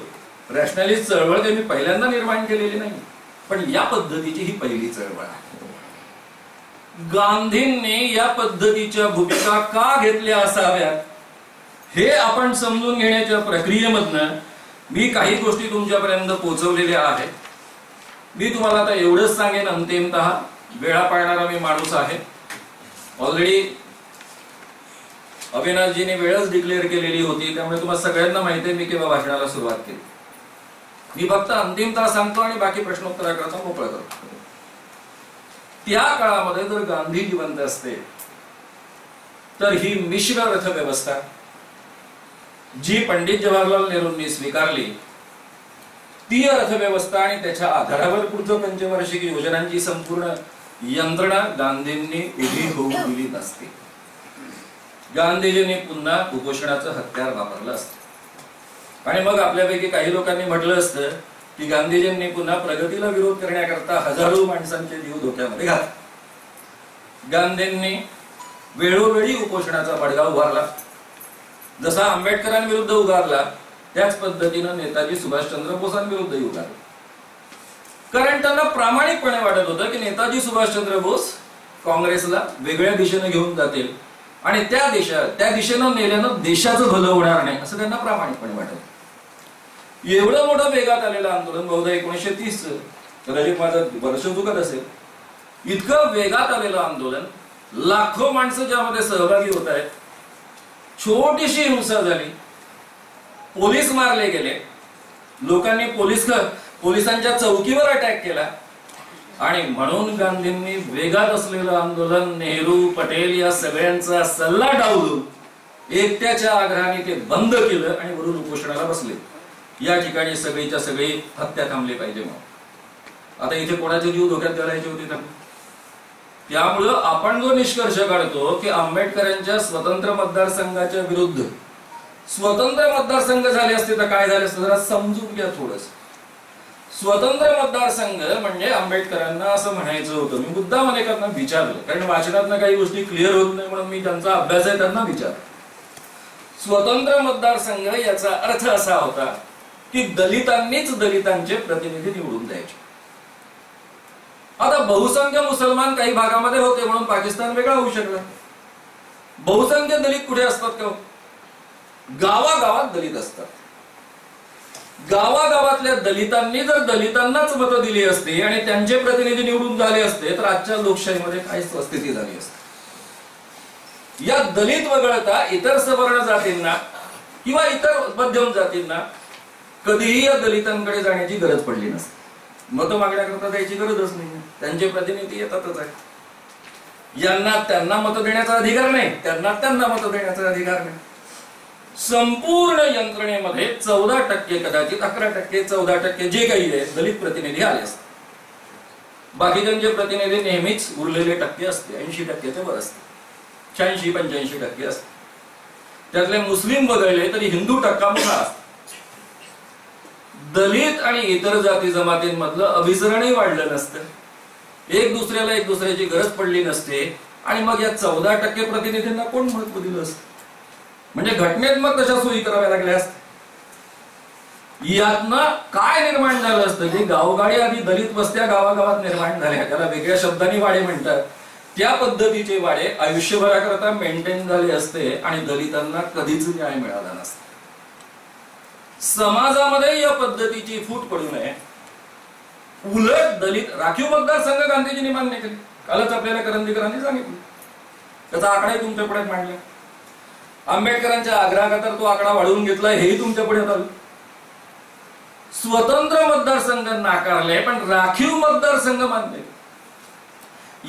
रॅशनलिस्ट चळवळ ते मी पहिल्यांदा निर्माण केलेली नाही, पण या पद्धतीची ही पहिली चळवळ आहे. गांधींनी या पद्धतीच्या भूमिका का घेतल्या असाव्यात हे आपण समजून घेण्याच्या प्रक्रियेमधनं मी काही गोष्टी तुमच्यापर्यंत पोहोचवलेल्या आहेत. मी तुम्हाला आता एवढंच सांगेन, अंतिमतः वेळा पाळणारा मी माणूस आहे. ऑलरेडी अविनाशजीने वेळच डिक्लेअर केलेली होती, त्यामुळे तुम्हाला सगळ्यांना माहिती आहे मी केव्हा भाषणाला सुरुवात केली. मी फक्त अंतिमतः सांगतो आणि बाकी प्रश्नोत्तराकरता मोकळं करतो. त्या काळामध्ये जर गांधी जिवंत असते तर ही मिश्र अर्थव्यवस्था जी पंडित जवाहरलाल नेहरूंनी स्वीकारली ती अर्थव्यवस्था आणि त्याच्या आधारावर पुढचं पंचवार्षिक योजनांची संपूर्ण यंत्रणा गांधींनी उभी होऊ दिली नसते. गांधीजींनी पुन्हा उपोषणाचं हत्यार वापरलं असतं आणि मग आपल्यापैकी काही लोकांनी म्हटलं असतं की गांधीजींनी पुन्हा प्रगतीला विरोध करण्याकरता हजारो माणसांचे जीव धोक्यामध्ये घातले. गांधींनी वेळोवेळी उपोषणाचा बडगा उभारला. जसा आंबेडकरांविरुद्ध उभारला त्याच पद्धतीनं नेताजी सुभाषचंद्र बोसांविरुद्धही उभारला. कारण त्यांना प्रामाणिकपणे वाटत होतं की नेताजी सुभाषचंद्र बोस काँग्रेसला वेगळ्या दिशेने घेऊन जातील आणि त्या दिशेनं नेल्यानं देशाचं भलं होणार नाही असं त्यांना प्रामाणिकपणे वाटत. एवढं मोठं वेगात आलेलं आंदोलन बहुधा 1930 कदाचित माझं वर्ष चुकत असेल, इतकं वेगात आलेलं आंदोलन, लाखो माणसं ज्यामध्ये सहभागी होत आहेत, छोटीशी हिंसा झाली, पोलीस मारले गेले, लोकांनी पोलिसांच्या चौकीवर अटॅक केला आणि म्हणून गांधींनी वेगात असलेलं आंदोलन नेहरू पटेल या सगळ्यांचा सल्ला डावलून एकट्याच्या आग्रहाने ते बंद केलं आणि वरून उपोषणाला बसले. या ठिकाणी सगळीच्या सगळी हत्या थांबली पाहिजे. मग आता इथे कोणाचे जीव धोक्यात घालायचे होते त्यांना. त्यामुळं आपण जो निष्कर्ष काढतो की आंबेडकरांच्या स्वतंत्र मतदारसंघाच्या विरुद्ध स्वतंत्र मतदारसंघ झाले असते तर काय झाले असते जरा समजून घ्या थोडंसं. स्वतंत्र मतदारसंघ म्हणजे आंबेडकरांना असं म्हणायचं होतं. मी मुद्दाम अनेकांना विचारलं कारण वाचनातनं काही गोष्टी क्लिअर होत नाही म्हणून मी ज्यांचा अभ्यास आहे त्यांना विचारलं. स्वतंत्र मतदारसंघ याचा अर्थ असा होता की दलितांनीच दलितांचे प्रतिनिधी निवडून द्यायचे. आता बहुसंख्य मुसलमान काही भागामध्ये होते म्हणून पाकिस्तान वेगळा होऊ शकला. बहुसंख्य दलित कुठे असतात का? गावागावात दलित असतात. गावागावातल्या दलितांनी जर दलितांनाच मतं दिली असती आणि त्यांचे प्रतिनिधी निवडून झाले असते तर आजच्या लोकशाहीमध्ये काय स्थिती झाली असती. या दलित वगळता इतर सवर्ण जातींना किंवा इतर मध्यम जातींना कधीही या दलितांकडे जाण्याची गरज पडली नसते. मतं मागण्याकरता जायची गरजच नाही. त्यांचे प्रतिनिधी येतातच आहे. यांना त्यांना मतं देण्याचा अधिकार नाही, त्यांना मतं देण्याचा अधिकार नाही. संपूर्ण यंत्रणेमध्ये 14% कदाचित 11% 14% जे काही आहे दलित प्रतिनिधी आले असतात. बाकीच्यांचे प्रतिनिधी नेहमीच उरलेले टक्के असते 80%च्या वर असते. 86-85% असते. त्यातले मुस्लिम वगळले तरी हिंदू टक्का मोठा असतो. दलित आणि इतर जाती जमातींमधलं अभिसरणही वाढलं नसतं. एक दुसऱ्याची गरज पडली नसते आणि मग या 14% प्रतिनिधींना कोण महत्व दिलं असतं. म्हणजे घटनेत मग तशा सोयी कराव्या लागल्या असत्या. यातनं काय निर्माण झालं असतं की गावगाडी आधी दलित वस्त्या गावागावात निर्माण झाल्या. त्याला वेगळ्या शब्दांनी वाडे म्हणतात. त्या पद्धतीचे वाडे आयुष्यभराकरता मेंटेन झाले असते आणि दलितांना कधीच न्याय मिळाला नसता. समाजामध्ये या पद्धतीची फूट पडू नये. उलट दलित राखीव मतदारसंघ गांधीजींनी मान्य केले. कालच आपल्याला करंदीकरांनी सांगितलं. त्याचा आकडाही तुमच्या पुढे मांडला. आंबेडकरांच्या आग्रहाखातर तो आकडा वाढवून घेतला हेही तुमच्या पुढे आलं. स्वतंत्र मतदारसंघ नाकारले पण राखीव मतदारसंघ मान्य.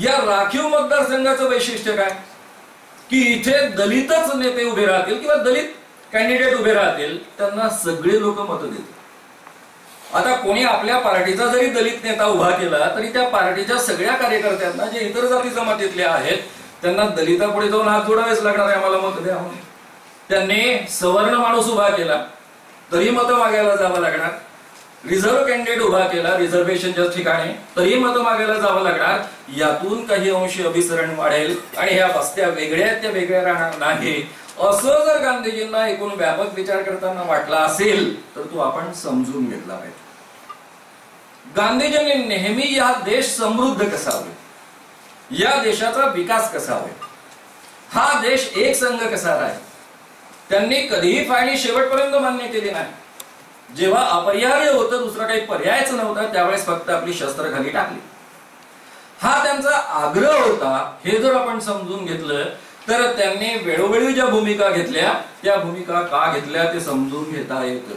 या राखीव मतदारसंघाचं वैशिष्ट्य काय की इथे दलितच नेते उभे राहतील किंवा दलित कॅन्डिडेट उभे राहतील. त्यांना सगळे लोक मतं देतील. आता कोणी आपल्या पार्टीचा जरी दलित नेता उभा केला तरी त्या पार्टीच्या सगळ्या कार्यकर्त्यांना जे इतर जाती जमातीतले आहेत त्यांना दलितापुढे जाऊन हात जोडावेच लागणार आहे आम्हाला मत द्या म्हणून. त्यांनी सवर्ण माणूस उभा केला तरी मतं मागायला जावं लागणार. रिझर्व्ह कॅन्डिडेट उभा केला रिझर्वेशनच्या ठिकाणी तरी मतं मागायला जावं लागणार. यातून काही अंशी अभिसरण वाढेल आणि ह्या वस्त्या वेगळ्या त्या वेगळ्या राहणार नाही. असं जर गांधीजींना एकूण व्यापक विचार करताना वाटला असेल तर तो आपण समजून घेतला पाहिजे. गांधीजींनी नेहमी या देश समृद्ध कसा होईल, या देशाचा विकास कसा होईल, हा देश एक संघ कसा राहील त्यांनी कधीही फायली शेवटपर्यंत मान्य केली नाही. जेव्हा अपरिहार्य होतं दुसरा काही पर्यायच नव्हता त्यावेळेस फक्त आपली शस्त्र खाली टाकली. हा त्यांचा आग्रह होता. हे जर आपण समजून घेतलं तर त्यांनी वेळोवेळी ज्या भूमिका घेतल्या त्या भूमिका का घेतल्या ते समजून घेता येतं.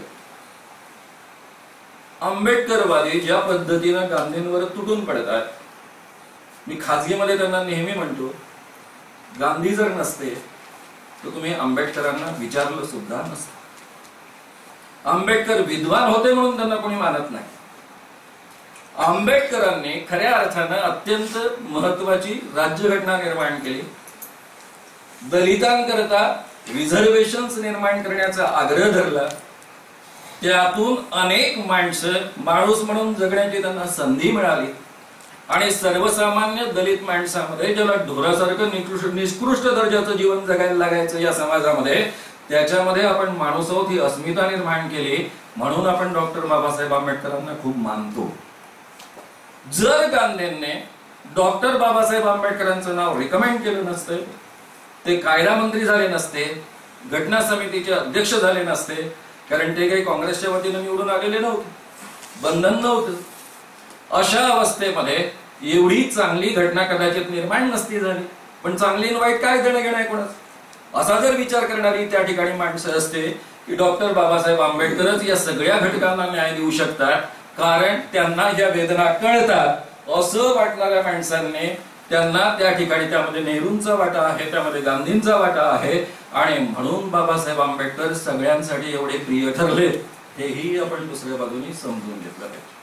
आंबेडकरवादी ज्या पद्धतीनं गांधींवर तुटून पडतात मी खाजगीमध्ये त्यांना नेहमी म्हणतो गांधी जर नसते तर तुम्ही आंबेडकरांना विचारलं सुद्धा नसतं. आंबेडकर विद्वान होते म्हणून त्यांना कोणी मानत नाही. आंबेडकरांनी खऱ्या अर्थानं अत्यंत महत्वाची राज्यघटना निर्माण केली. दलितांकरता रिझर्वेशन्स निर्माण करण्याचा आग्रह धरला. त्यातून अनेक माणसं माणूस म्हणून जगण्याची त्यांना संधी मिळाली आणि सर्वसामान्य दलित माणसामध्ये ज्याला ढोरासारखं निकृष्ट दर्जाचं जीवन जगायला लागायचं या समाजामध्ये त्याच्यामध्ये आपण माणूस आहोत ही अस्मिता निर्माण केली. म्हणून आपण डॉक्टर बाबासाहेब आंबेडकरांना खूप मानतो. जर गांधींनी डॉक्टर बाबासाहेब आंबेडकरांचं नाव रिकमेंड केलं नसतं, ते कायदा मंत्री झाले नसते, घटना समितीचे अध्यक्ष झाले नसते, कारण ते काही काँग्रेसच्या वतीने निवडून आलेले नव्हते, बंधन नव्हतं. अशा अवस्थेमध्ये एवढी चांगली घटना कदाचित निर्माण नसती झाली. पण चांगली वाईट काय देणं घेणं आहे कोणाचं असा जर विचार करणारी त्या ठिकाणी माणसं असते की डॉक्टर बाबासाहेब आंबेडकरच या सगळ्या घटकांना न्याय देऊ शकतात कारण त्यांना या वेदना कळतात असं वाटणाऱ्या माणसांनी त्यांना त्या ठिकाणी त्यामध्ये नेहरूंचा वाटा आहे, त्यामध्ये गांधींचा वाटा आहे आणि म्हणून बाबासाहेब आंबेडकर सगळ्यांसाठी एवढे प्रिय ठरले हेही आपण दुसऱ्या बाजूने समजून घेतलं पाहिजे.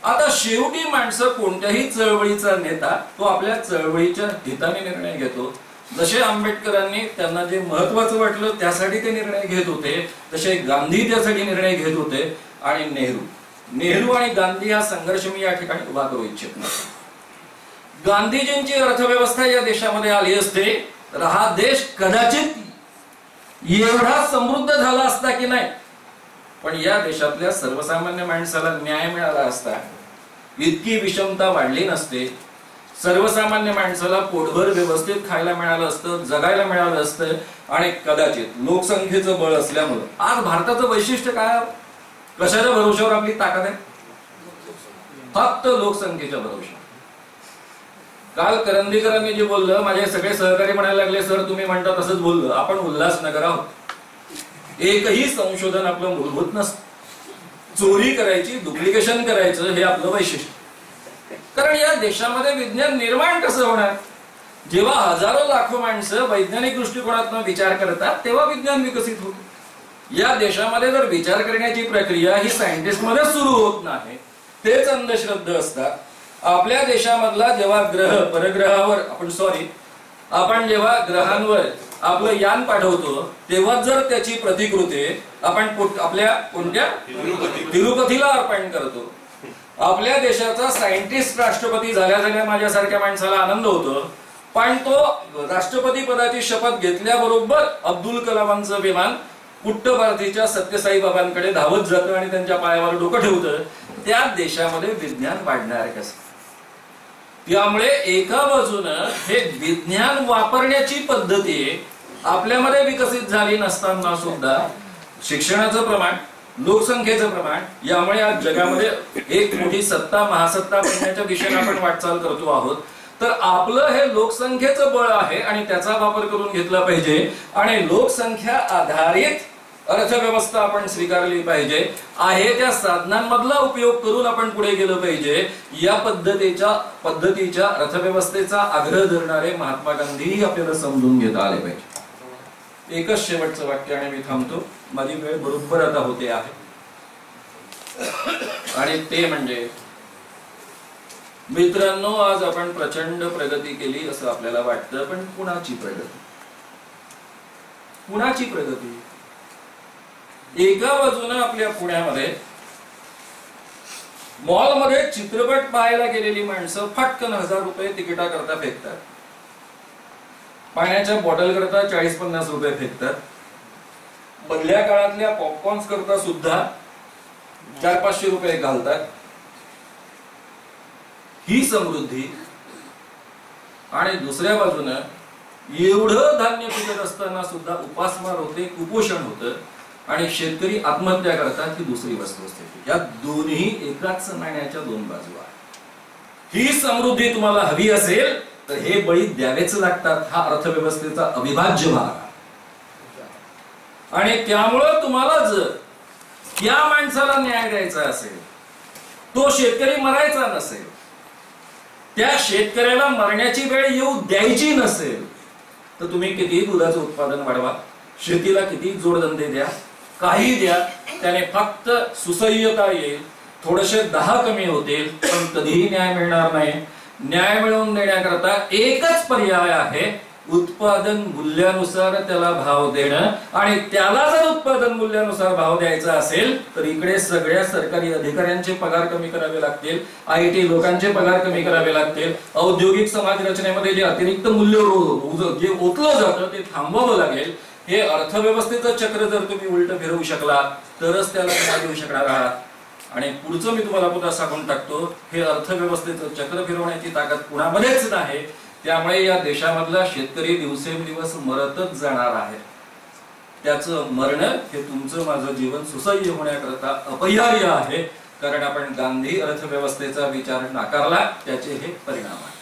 आता शेवटी माणसं कोणत्याही चळवळीचा नेता तो आपल्या चळवळीच्या हिताने निर्णय घेतो. जसे आंबेडकरांनी त्यांना जे महत्वाचं वाटलं त्यासाठी ते निर्णय घेत होते, तसे गांधी त्यासाठी निर्णय घेत होते आणि नेहरू आणि गांधी हा संघर्ष मी या ठिकाणी उभा करू इच्छित नाही. गांधीजींची अर्थव्यवस्था या देशामध्ये आली असते तर हा देश कदाचित एवढा समृद्ध झाला असता की नाही, पण या देशातल्या सर्वसामान्य माणसाला न्याय मिळाला असता, इतकी विषमता वाढली नसते, सर्वसामान्य माणसाला पोटभर व्यवस्थित खायला मिळालं असतं, जगायला मिळालं असतं आणि कदाचित लोकसंख्येचं बळ असल्यामुळे आज भारताचं वैशिष्ट्य काय, कशाच्या भरोशावर आपली ताकद आहे, फक्त लोकसंख्येच्या भरोशावर. काल करंदीकरांनी जे बोललं, माझे सगळे सहकारी म्हणायला लागले सर तुम्ही म्हणता तसंच बोललं, आपण उल्हासनगर आहोत. एकही संशोधन आपलं मूलभूत नसतं, चोरी करायची, डुप्लिकेशन करायचं हे आपलं वैशिष्ट्य. कारण या देशामध्ये विज्ञान निर्माण कसं होणार, जेव्हा हजारो लाखो माणसं वैज्ञानिक दृष्टिकोनातून विचार करतात तेव्हा विज्ञान विकसित होतं. या देशामध्ये जर विचार करण्याची प्रक्रिया ही सायंटिस्ट मध्ये सुरू होत नाही, तेच अंधश्रद्धा असतात. आपल्या देशामधला जेव्हा ग्रह परग्रहावर आपण जेव्हा ग्रहांवर आपलं यान पाठवतो तेव्हा जर त्याची प्रतिकृती आपण आपल्या कोणत्या तिरुपतीला अर्पण करतो. आपल्या देशाचा सायंटिस्ट राष्ट्रपती झाल्या माझ्यासारख्या माणसाला आनंद होतो, पण तो राष्ट्रपती पदाची शपथ घेतल्याबरोबर अब्दुल कलामांचं विमान पुट्टपार्थीच्या सत्यसाई बाबांकडे धावत जातं आणि त्यांच्या पायावर डोकं ठेवतं. त्या देशामध्ये विज्ञान वाढणार कसं. त्यामुळे एका बाजूनं हे विज्ञान वापरण्याची पद्धती आपल्यामध्ये विकसित झाली नसताना सुद्धा शिक्षणाचं प्रमाण, लोकसंख्येचं प्रमाण, यामुळे आज जगामध्ये एक मोठी सत्ता महासत्ता बनण्याच्या दिशेने आपण वाटचाल करतो आहोत. तर आपलं हे लोकसंख्येचं बळ आहे आणि त्याचा वापर करून घेतला पाहिजे आणि लोकसंख्या आधारित अर्थव्यवस्था आपण स्वीकारली पाहिजे. आहे त्या साधनांमधला उपयोग करून आपण पुढे गेलं पाहिजे. या पद्धतीच्या अर्थव्यवस्थेचा आग्रह धरणारे महात्मा गांधीही आपल्याला समजून घेता आले पाहिजे. एकच शेवटचं वाक्य आणि मी थांबतो, माझी वेळ बरोबर आता होते आहे, आणि ते म्हणजे मित्रांनो आज आपण प्रचंड प्रगती केली असं आपल्याला वाटतं, पण कुणाची प्रगती, कुणाची प्रगती. एका बाजूने आपल्या पुण्यामध्ये मॉलमध्ये चित्रपट पाहायला गेलेली माणसं फटकन 1000 रुपये तिकिटाकरता फेकतात, पाण्याच्या बॉटल करता 40-50 रुपये फेकतात, मधल्या काळातल्या पॉपकॉर्न्स करता सुद्धा 400-500 रुपये घालतात. ही समृद्धी. आणि दुसऱ्या बाजूने एवढं धान्य पिकत असताना सुद्धा उपासमार होते, कुपोषण होतं आणि शेतकरी आत्महत्या करतात, ही दुसरी वस्तुस्थिती. या दोन्ही एकाच नाण्याच्या दोन बाजू आहेत. ही समृद्धी तुम्हाला हवी असेल तर हे बळी द्यावेच लागतात. हा अर्थव्यवस्थेचा अविभाज्य भाग आहे. आणि त्यामुळं तुम्हाला जर त्या माणसाला न्याय द्यायचा असेल, तो शेतकरी मरायचा नसेल, त्या शेतकऱ्याला मरण्याची वेळ येऊ द्यायची नसेल, तर तुम्ही किती दुधाचं उत्पादन वाढवा, शेतीला किती जोडधंदे द्या, काही द्या, त्याने फक्त सुसह्यता येईल, थोडेसे 10 कमी होतील, पण कधीही न्याय मिळणार नाही. न्याय मिळवून देण्याकरता एकच पर्याय आहे, उत्पादन मूल्यानुसार त्याला भाव देणं. आणि त्याला जर उत्पादन मूल्यानुसार भाव द्यायचा असेल तर इकडे सगळ्या सरकारी अधिकाऱ्यांचे पगार कमी करावे लागतील, IT लोकांचे पगार कमी करावे लागतील, औद्योगिक समाज रचनेमध्ये जे अतिरिक्त मूल्य जे ओतलं जातं ते थांबवावं लागेल. हे अर्थव्यवस्थेचं चक्र जर तुम्ही उलट फिरवू शकला तरच त्याला न्याय देऊ शकणार आहात. आणि पुढचं मी तुम्हाला पुन्हा सांगून टाकतो, हे अर्थव्यवस्थेचं चक्र फिरवण्याची ताकद कुणामध्येच नाही. त्यामुळे या देशामधला शेतकरी दिवसेंदिवस मरतच जाणार आहे. त्याचं मरण हे तुमचं माझं जीवन सुसह्य होण्याकरता अपरिहार्य आहे. कारण आपण गांधी अर्थव्यवस्थेचा विचार नाकारला, त्याचे हे परिणाम आहे.